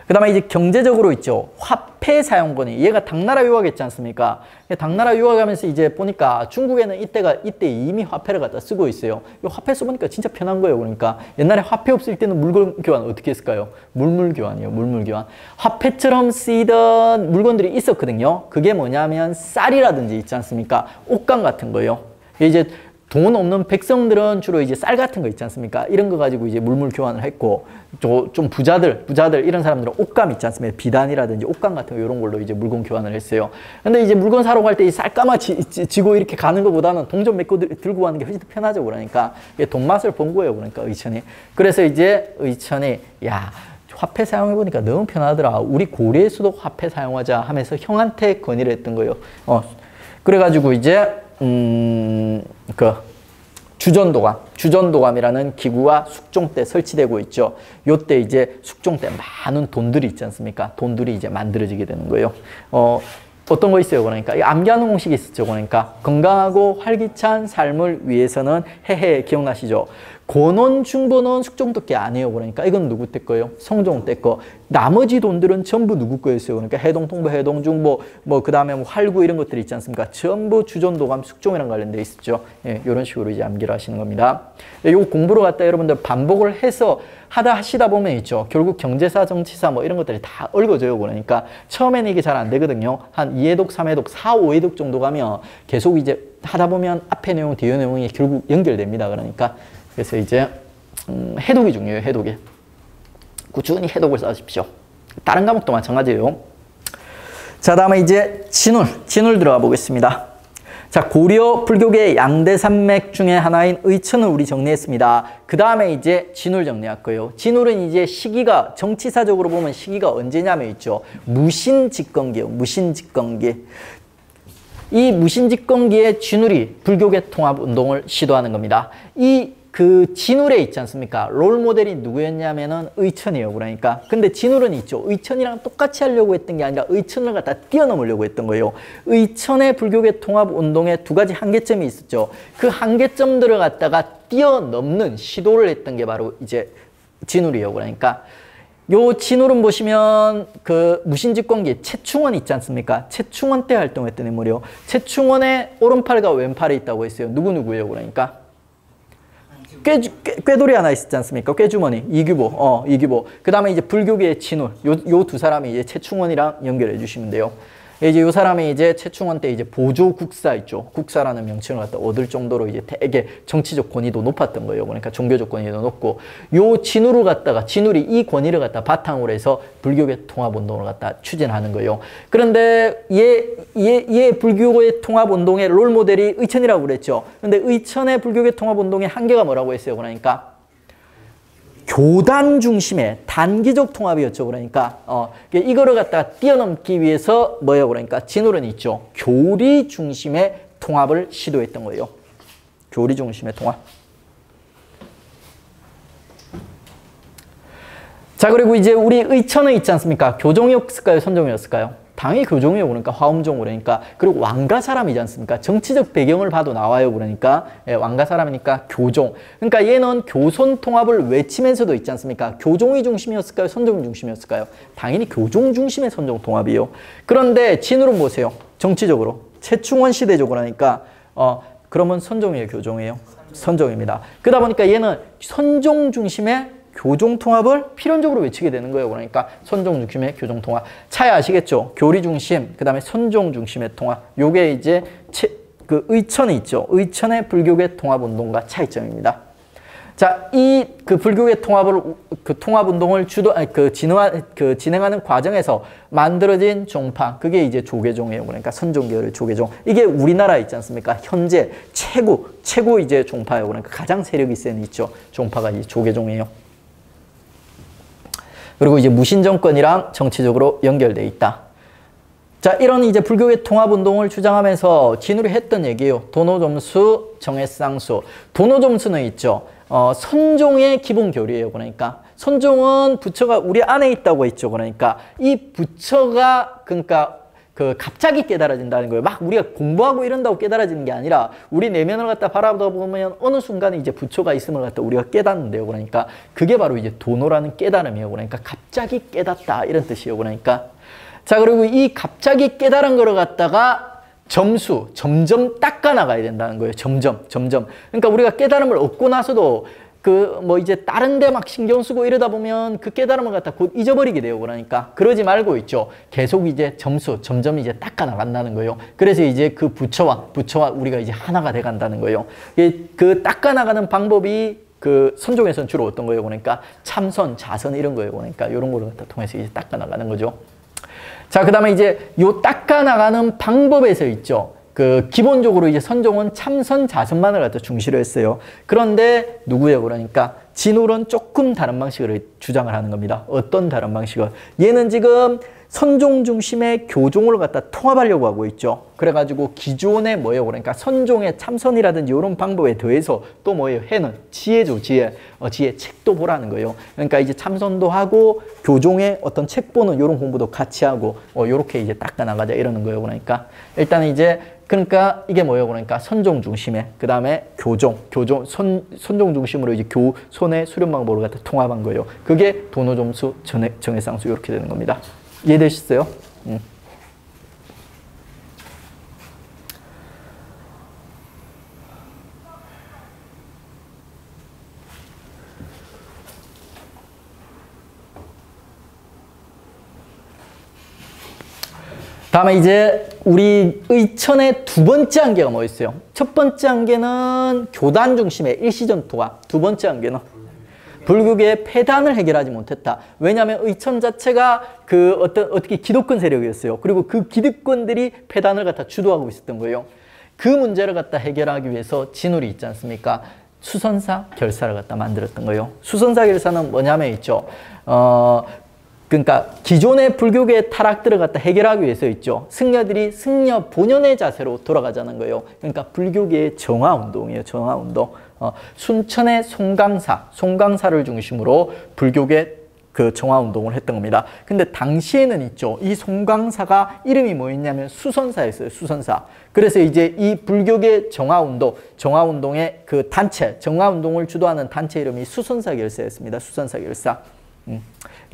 A: 그 다음에 이제 경제적으로 있죠. 화폐 사용권이. 얘가 당나라 유학했지 않습니까? 당나라 유학하면서 이제 보니까 중국에는 이때 이미 화폐를 갖다 쓰고 있어요. 이 화폐 써보니까 진짜 편한 거예요. 그러니까 옛날에 화폐 없을 때는 물건 교환 어떻게 했을까요? 물물 교환이요. 물물 교환. 화폐처럼 쓰이던 물건들이 있었거든요. 그게 뭐냐면 쌀이라든지 있지 않습니까? 옷감 같은 거예요. 이제 돈 없는 백성들은 주로 이제 쌀 같은 거 있지 않습니까? 이런 거 가지고 이제 물물 교환을 했고, 좀 부자들 이런 사람들은 옷감 있지 않습니까? 비단이라든지 옷감 같은 거 이런 걸로 이제 물건 교환을 했어요. 근데 이제 물건 사러 갈 때 이 쌀까마 지고 이렇게 가는 것보다는 동전 몇 개 들고 가는 게 훨씬 더 편하죠. 그러니까 돈 맛을 본 거예요. 그러니까 의천이. 그래서 이제 의천이 야, 화폐 사용해보니까 너무 편하더라. 우리 고려에서도 화폐 사용하자 하면서 형한테 건의를 했던 거예요. 그래가지고 이제 주전도감이라는 기구가 숙종 때 설치되고 있죠. 요때 이제 숙종 때 많은 돈들이 있지 않습니까? 돈들이 이제 만들어지게 되는 거예요. 어떤 거 있어요? 그러니까 이 암기하는 공식이 있었죠. 그러니까 건강하고 활기찬 삶을 위해서는 해해 기억나시죠? 고논 중보는 숙종도 게 아니에요. 그러니까 이건 누구 때 거예요? 성종 때 거. 나머지 돈들은 전부 누구 거였어요? 그러니까 해동통보, 해동중보, 그 다음에 활구 이런 것들이 있지 않습니까? 전부 주전도감, 숙종이랑 관련돼 있었죠. 예, 이런 식으로 이제 암기를 하시는 겁니다. 예, 요 공부를 갖다 여러분들 반복을 해서 하시다 보면 있죠. 결국 경제사, 정치사 이런 것들이 다 얽어져요. 그러니까 처음에는 이게 잘 안 되거든요. 한 2회독, 3회독, 4, 5회독 정도 가면 계속 이제 하다 보면 앞에 내용, 뒤에 내용이 결국 연결됩니다. 그러니까 그래서 이제 해독이 중요해요. 해독이. 꾸준히 해독을 쌓으십시오. 다른 과목도 마찬가지예요. 자, 다음에 이제 진울 들어가 보겠습니다. 자, 고려 불교계 양대 산맥 중에 하나인 의천을 우리 정리했습니다. 그 다음에 이제 진울 정리할 거예요. 진울은 이제 시기가 정치사적으로 보면 시기가 언제냐면 있죠. 무신집권기예요. 무신집권기. 이 무신집권기에 진울이 불교계 통합운동을 시도하는 겁니다. 그 진울에 있지 않습니까? 롤 모델이 누구였냐면은 의천이에요. 그러니까. 근데 진울은 있죠. 의천이랑 똑같이 하려고 했던 게 아니라 의천을 갖다 뛰어넘으려고 했던 거예요. 의천의 불교계 통합 운동에 두 가지 한계점이 있었죠. 그 한계점들을 갖다가 뛰어넘는 시도를 했던 게 바로 이제 진울이에요. 그러니까. 요 진울은 보시면 그 무신집권기 최충원 있지 않습니까? 최충원 때 활동했던 인물이요. 최충원의 오른팔과 왼팔에 있다고 했어요. 누구예요? 그러니까. 꾀돌이 하나 있었지 않습니까? 꾀주머니, 이규보, 이규보. 그 다음에 이제 불교계의 진울. 요 두 사람이 이제 최충원이랑 연결해 주시면 돼요. 이제 요 사람이 이제 최충원 때 이제 보조 국사 있죠. 국사라는 명칭을 갖다 얻을 정도로 이제 되게 정치적 권위도 높았던 거예요. 그러니까 종교적 권위도 높고, 요 진울이 이 권위를 갖다 바탕으로 해서 불교계 통합운동을 갖다 추진하는 거예요. 그런데 얘 불교계 통합운동의 롤모델이 의천이라고 그랬죠. 근데 의천의 불교계 통합운동의 한계가 뭐라고 했어요? 그러니까 교단 중심의 단기적 통합이었죠. 그러니까 이거를 갖다 뛰어넘기 위해서 뭐예요? 그러니까 진울은 있죠. 교리 중심의 통합을 시도했던 거예요. 교리 중심의 통합. 자, 그리고 이제 우리 의천은 있지 않습니까? 교종이었을까요? 선종이었을까요? 당연히 교종이에요. 그러니까 화엄종 그러니까. 그리고 왕가 사람이지 않습니까? 정치적 배경을 봐도 나와요. 그러니까 왕가 사람이니까 교종. 그러니까 얘는 교손 통합을 외치면서도 있지 않습니까? 교종이 중심이었을까요? 선종이 중심이었을까요? 당연히 교종 중심의 선종 통합이요. 그런데 진울은 보세요. 정치적으로 최충원 시대적으로 하니까 그러면 선종이에요, 교종이에요? 선종입니다. 그러다 보니까 얘는 선종 중심의 교종 통합을 필연적으로 외치게 되는 거예요. 그러니까 선종 중심의 교종 통합. 차이 아시겠죠? 교리 중심, 그 다음에 선종 중심의 통합. 요게 이제 그 의천이 있죠. 의천의 불교계 통합 운동과 차이점입니다. 자, 그 불교계 통합 운동을 진행하는 과정에서 만들어진 종파, 그게 이제 조계종이에요. 그러니까 선종계열의 조계종. 이게 우리나라에 있지 않습니까? 현재 최고 이제 종파예요. 그러니까 가장 세력이 센 있죠. 종파가 이 조계종이에요. 그리고 이제 무신정권이랑 정치적으로 연결돼 있다. 자, 이런 이제 불교계 통합운동을 주장하면서 진울이 했던 얘기예요. 도노점수, 정해쌍수. 도노점수는 있죠. 선종의 기본 교리예요. 그러니까 선종은 부처가 우리 안에 있다고 했죠. 그러니까 이 부처가 그러니까 그 갑자기 깨달아진다는 거예요. 막 우리가 공부하고 이런다고 깨달아지는 게 아니라 우리 내면을 갖다 바라보다 보면 어느 순간에 이제 부처가 있음을 갖다 우리가 깨닫는데요. 그러니까 그게 바로 이제 도노라는 깨달음이에요. 그러니까 갑자기 깨닫다 이런 뜻이에요. 그러니까 자, 그리고 이 갑자기 깨달은 거를 갖다가 점점 닦아 나가야 된다는 거예요. 점점. 그러니까 우리가 깨달음을 얻고 나서도 그 뭐 이제 다른 데 막 신경 쓰고 이러다 보면 그 깨달음을 갖다 곧 잊어버리게 돼요. 그러니까 그러지 말고 있죠. 계속 이제 점점 이제 닦아 나간다는 거예요. 그래서 이제 그 부처와 우리가 이제 하나가 돼 간다는 거예요. 그 닦아 나가는 방법이 그 선종에서는 주로 어떤 거예요? 그러니까 참선, 자선 이런 거예요. 그러니까 이런 거를 갖다 통해서 이제 닦아 나가는 거죠. 자, 그 다음에 이제 요 닦아 나가는 방법에서 있죠. 그 기본적으로 이제 선종은 참선, 자선만을 갖다 중시를 했어요. 그런데 누구예요? 그러니까 진울은 조금 다른 방식을 주장을 하는 겁니다. 어떤 다른 방식을? 얘는 지금 선종 중심의 교종을 갖다 통합하려고 하고 있죠. 그래가지고 기존의 뭐예요? 그러니까 선종의 참선이라든지 이런 방법에 더해서 또 뭐예요? 해는 지혜죠, 지혜. 지혜 책도 보라는 거예요. 그러니까 이제 참선도 하고 교종의 어떤 책 보는 이런 공부도 같이 하고 이렇게 이제 닦아 나가자 이러는 거예요. 그러니까 일단 이제 그러니까 이게 뭐예요? 그러니까 선종 중심의 그 다음에 선종 중심으로 이제 교손의 수련 방법을 갖다 통합한 거예요. 그게 도노점수, 정해상수 이렇게 되는 겁니다. 이해되셨어요? 다음에 이제 우리 의천의 두 번째 한계가 뭐 있어요? 첫 번째 한계는 교단 중심의 일시전투와 두 번째 한계는 불교계의 폐단을 해결하지 못했다. 왜냐하면 의천 자체가 그 어떻게 기득권 세력이었어요. 그리고 그 기득권들이 폐단을 갖다 주도하고 있었던 거예요. 그 문제를 갖다 해결하기 위해서 진울이 있지 않습니까? 수선사 결사를 갖다 만들었던 거예요. 수선사 결사는 뭐냐면 있죠. 그러니까 기존의 불교계의 타락들을 갖다 해결하기 위해서 있죠. 승려들이 승려 본연의 자세로 돌아가자는 거예요. 그러니까 불교계의 정화운동이에요. 정화운동. 순천의 송강사를 중심으로 불교계 그 정화운동을 했던 겁니다. 근데 당시에는 있죠. 이 송강사가 이름이 뭐였냐면 수선사였어요. 수선사. 그래서 이제 이 불교계 정화운동의 그 단체, 정화운동을 주도하는 단체 이름이 수선사 결사였습니다. 수선사 결사.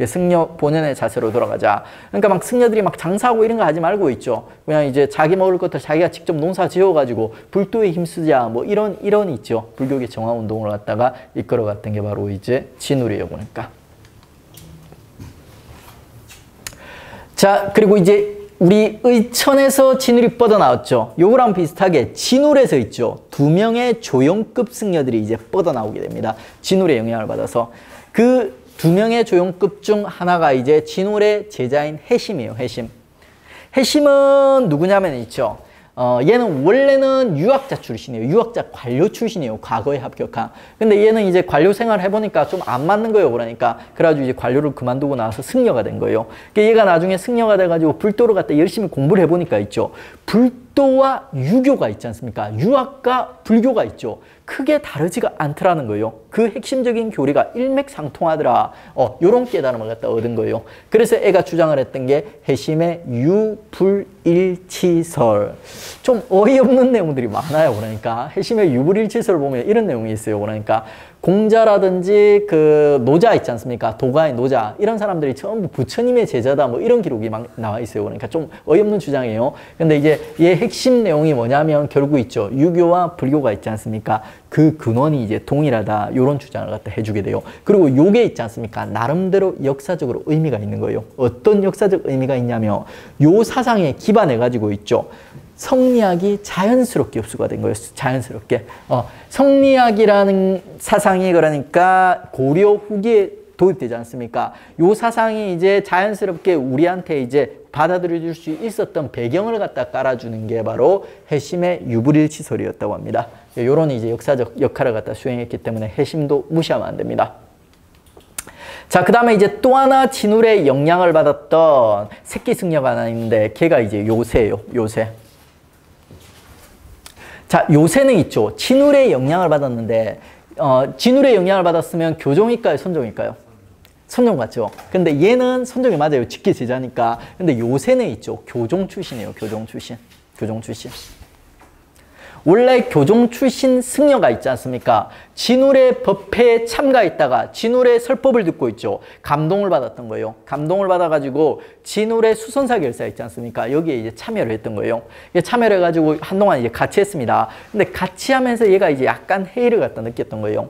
A: 승려 본연의 자세로 돌아가자. 그러니까 막 승려들이 막 장사하고 이런 거 하지 말고 있죠. 그냥 이제 자기 먹을 것들 자기가 직접 농사 지어가지고 불도에 힘쓰자 뭐 이런 있죠. 불교계 정화운동을 갖다가 이끌어갔던 게 바로 이제 진울이에요. 그러니까. 자, 그리고 이제 우리 의천에서 진울이 뻗어나왔죠. 요거랑 비슷하게 진울에서 있죠. 두 명의 조용급 승려들이 이제 뻗어나오게 됩니다. 진울의 영향을 받아서. 그 두 명의 조용급 중 하나가 이제 진울의 제자인 해심이에요. 해심은 누구냐면 있죠. 얘는 원래는 유학자 출신이에요. 유학자 관료 출신이에요. 과거에 합격한. 근데 얘는 이제 관료 생활을 해보니까 좀 안 맞는 거예요. 그러니까. 그래가지고 이제 관료를 그만두고 나서 승려가 된 거예요. 그러니까 얘가 나중에 승려가 돼가지고 불도를 갖다 열심히 공부를 해보니까 있죠. 불도와 유교가 있지 않습니까? 유학과 불교가 있죠. 크게 다르지가 않더라는 거예요. 그 핵심적인 교리가 일맥상통하더라. 요런 깨달음을 갖다 얻은 거예요. 그래서 애가 주장을 했던 게 해심의 유불일치설. 좀 어이없는 내용들이 많아요. 그러니까 해심의 유불일치설 보면 이런 내용이 있어요. 그러니까 공자라든지 그 노자 있지 않습니까? 도가의 노자 이런 사람들이 전부 부처님의 제자다 뭐 이런 기록이 막 나와 있어요. 그러니까 좀 어이없는 주장이에요. 근데 이제 얘 핵심 내용이 뭐냐면 결국 있죠. 유교와 불교가 있지 않습니까? 그 근원이 이제 동일하다. 이런 주장을 갖다 해주게 돼요. 그리고 요게 있지 않습니까? 나름대로 역사적으로 의미가 있는 거예요. 어떤 역사적 의미가 있냐면 요 사상에 기반해 가지고 있죠. 성리학이 자연스럽게 흡수가 된 거예요. 자연스럽게. 성리학이라는 사상이 그러니까 고려 후기에 도입되지 않습니까? 요 사상이 이제 자연스럽게 우리한테 이제 받아들여 줄 수 있었던 배경을 갖다 깔아주는 게 바로 해심의 유불일치설이었다고 합니다. 요런 이제 역사적 역할을 갖다 수행했기 때문에 해심도 무시하면 안 됩니다. 자, 그 다음에 이제 또 하나 진울의 영향을 받았던 새끼 승려가 하나 있는데 걔가 이제 요새예요. 요새. 자, 요새는 있죠. 진울의 영향을 받았는데 진울의 영향을 받았으면 교종일까요? 선종일까요? 선종 같죠? 근데 얘는 선종이 맞아요. 직계 제자니까. 근데 요새는 있죠. 교종 출신이에요. 교종 출신. 교종 출신. 원래 교종 출신 승려가 있지 않습니까? 진울의 법회에 참가했다가 진울의 설법을 듣고 있죠. 감동을 받았던 거예요. 감동을 받아가지고 진울의 수선사 결사 있지 않습니까? 여기에 이제 참여를 했던 거예요. 참여를 해가지고 한동안 이제 같이 했습니다. 근데 같이 하면서 얘가 이제 약간 회의를 갖다 느꼈던 거예요.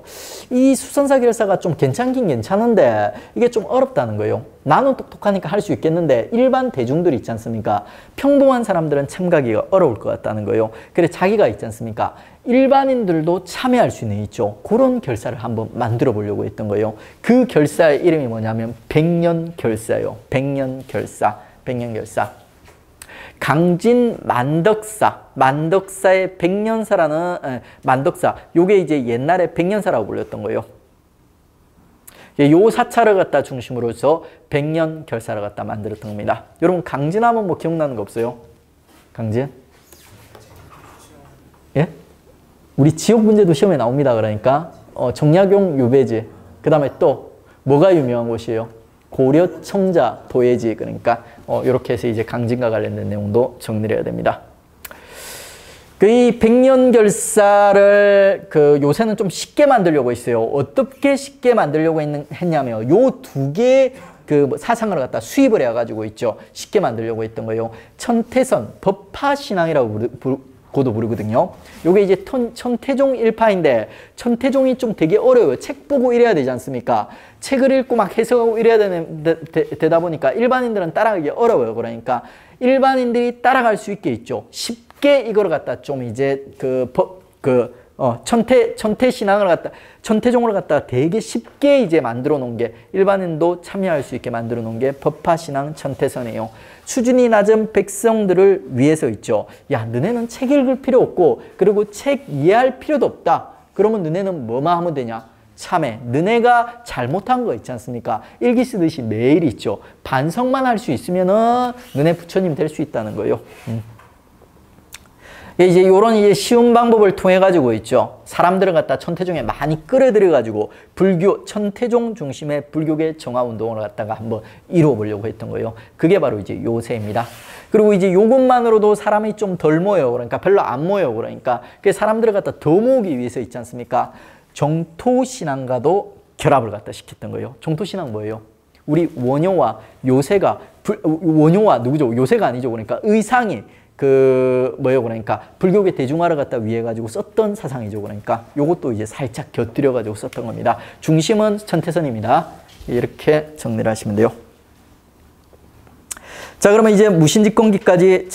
A: 이 수선사 결사가 좀 괜찮긴 괜찮은데 이게 좀 어렵다는 거예요. 나는 똑똑하니까 할 수 있겠는데 일반 대중들 있지 않습니까? 평범한 사람들은 참가하기가 어려울 것 같다는 거예요. 그래 자기가 있지 않습니까? 일반인들도 참여할 수 있는 있죠. 그런 결사를 한번 만들어 보려고 했던 거예요. 그 결사의 이름이 뭐냐면 백년결사예요. 백년결사. 백년결사. 강진 만덕사. 만덕사의 백년사라는 만덕사. 요게 이제 옛날에 백년사라고 불렸던 거예요. 요 사찰을 갖다 중심으로 해서 백년결사를 갖다 만들었던 겁니다. 여러분 강진하면 뭐 기억나는 거 없어요? 강진? 예? 우리 지역 문제도 시험에 나옵니다. 그러니까 정약용 유배지. 그 다음에 또 뭐가 유명한 곳이에요? 고려 청자 도예지. 그러니까 이렇게 해서 이제 강진과 관련된 내용도 정리를 해야 됩니다. 이 백년결사를 요새는 좀 쉽게 만들려고 했어요. 어떻게 쉽게 만들려고 했냐면 요 두 개 사상을 갖다 수입을 해가지고 있죠. 쉽게 만들려고 했던 거예요. 천태선 법화신앙이라고 고도 부르거든요. 요게 이제 천태종 일파인데 천태종이 좀 되게 어려워요. 책 보고 이래야 되지 않습니까? 책을 읽고 막 해석하고 이래야 되다 보니까 일반인들은 따라가기 어려워요. 그러니까 일반인들이 따라갈 수 있게 있죠. 쉽게 이걸 갖다 좀 이제 천태신앙을 갖다 천태종을 갖다 되게 쉽게 이제 만들어 놓은 게 일반인도 참여할 수 있게 만들어 놓은 게 법화신앙 천태선이에요. 수준이 낮은 백성들을 위해서 있죠. 야, 너네는 책 읽을 필요 없고 그리고 책 이해할 필요도 없다. 그러면 너네는 뭐만 하면 되냐? 참회. 너네가 잘못한 거 있지 않습니까? 일기 쓰듯이 매일 있죠. 반성만 할 수 있으면은 너네 부처님 될 수 있다는 거예요. 이제 이런 이제 쉬운 방법을 통해 가지고 있죠. 사람들을 갖다 천태종에 많이 끌어들여 가지고 불교 천태종 중심의 불교계 정화 운동을 갖다가 한번 이루어 보려고 했던 거예요. 그게 바로 이제 요새입니다. 그리고 이제 요것만으로도 사람이 좀 덜 모여요. 그러니까 별로 안 모여요. 그러니까 그 사람들을 갖다 더 모으기 위해서 있지 않습니까? 정토신앙과도 결합을 갖다 시켰던 거예요. 정토신앙 뭐예요? 우리 원효와 요새가 원효와 누구죠? 요새가 아니죠. 그러니까 의상이 뭐예요? 그러니까 불교계 대중화를 갖다 위해 가지고 썼던 사상이죠. 그러니까 요것도 이제 살짝 곁들여 가지고 썼던 겁니다. 중심은 천태선입니다. 이렇게 정리를 하시면 돼요. 자, 그러면 이제 무신직공기까지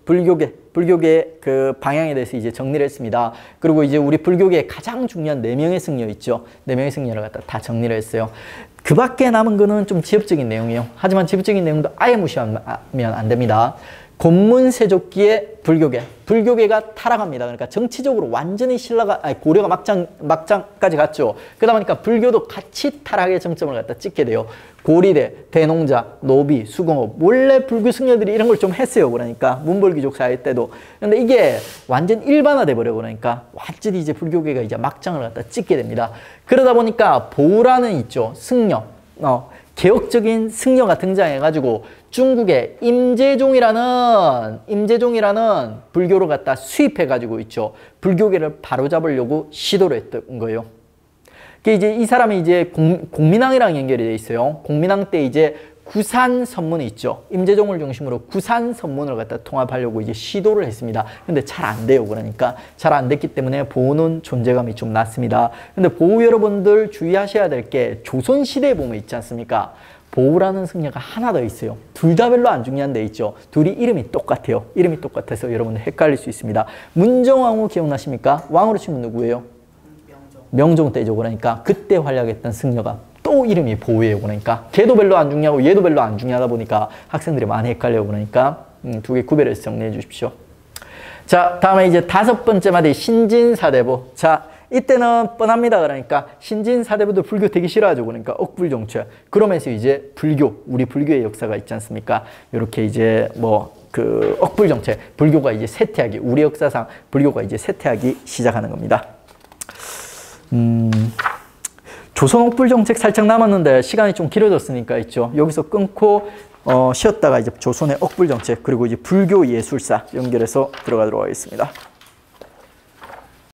A: 불교계 방향에 대해서 이제 정리를 했습니다. 그리고 이제 우리 불교계의 가장 중요한 4명의 승려 있죠. 4명의 승려를 갖다 다 정리를 했어요. 그 밖에 남은 거는 좀 지엽적인 내용이에요. 하지만 지엽적인 내용도 아예 무시하면 안 됩니다. 곤문세족기의 불교계가 타락합니다. 그러니까 정치적으로 완전히 고려가 막장까지 갔죠. 그러다 보니까 불교도 같이 타락의 정점을 갖다 찍게 돼요. 고리대, 대농자, 노비, 수공업 원래 불교 승려들이 이런 걸 좀 했어요. 그러니까 문벌귀족 사회 때도. 근데 이게 완전 일반화돼 버려. 그러니까 완전히 이제 불교계가 이제 막장을 갖다 찍게 됩니다. 그러다 보니까 보라는 있죠. 승려. 개혁적인 승려가 등장해가지고 중국의 임재종이라는 불교를 갖다 수입해가지고 있죠. 불교계를 바로잡으려고 시도를 했던 거예요. 이제 이 사람이 이제 공민왕이랑 연결이 돼 있어요. 공민왕 때 이제 구산 선문이 있죠. 임재종을 중심으로 구산 선문을 갖다 통합하려고 이제 시도를 했습니다. 근데 잘 안 돼요. 그러니까 잘 안 됐기 때문에 보는 존재감이 좀 낮습니다. 근데 보우 여러분들 주의하셔야 될 게 조선시대에 보면 있지 않습니까? 보우라는 승려가 하나 더 있어요. 둘 다 별로 안 중요한 데 있죠. 둘이 이름이 똑같아요. 이름이 똑같아서 여러분들 헷갈릴 수 있습니다. 문정왕후 기억나십니까? 왕으로 치면 누구예요? 명종 때죠. 그러니까 그때 활약했던 승려가 또 이름이 보우예요. 그러니까 걔도 별로 안 중요하고 얘도 별로 안 중요하다 보니까 학생들이 많이 헷갈려요. 그러니까 두 개 구별해서 정리해 주십시오. 자, 다음에 이제 5번째 마디 신진사대부. 자, 이때는 뻔합니다. 그러니까 신진사대부도 불교 되게 싫어하죠. 그러니까 억불정체. 그러면서 이제 우리 불교의 역사가 있지 않습니까? 이렇게 이제 억불정체, 불교가 이제 쇠퇴하기, 우리 역사상 불교가 이제 쇠퇴하기 시작하는 겁니다. 조선 옥불 정책 살짝 남았는데 시간이 좀 길어졌으니까 있죠. 여기서 끊고 쉬었다가 이제 조선의 억불 정책 그리고 이제 불교 예술사 연결해서 들어가도록 하겠습니다.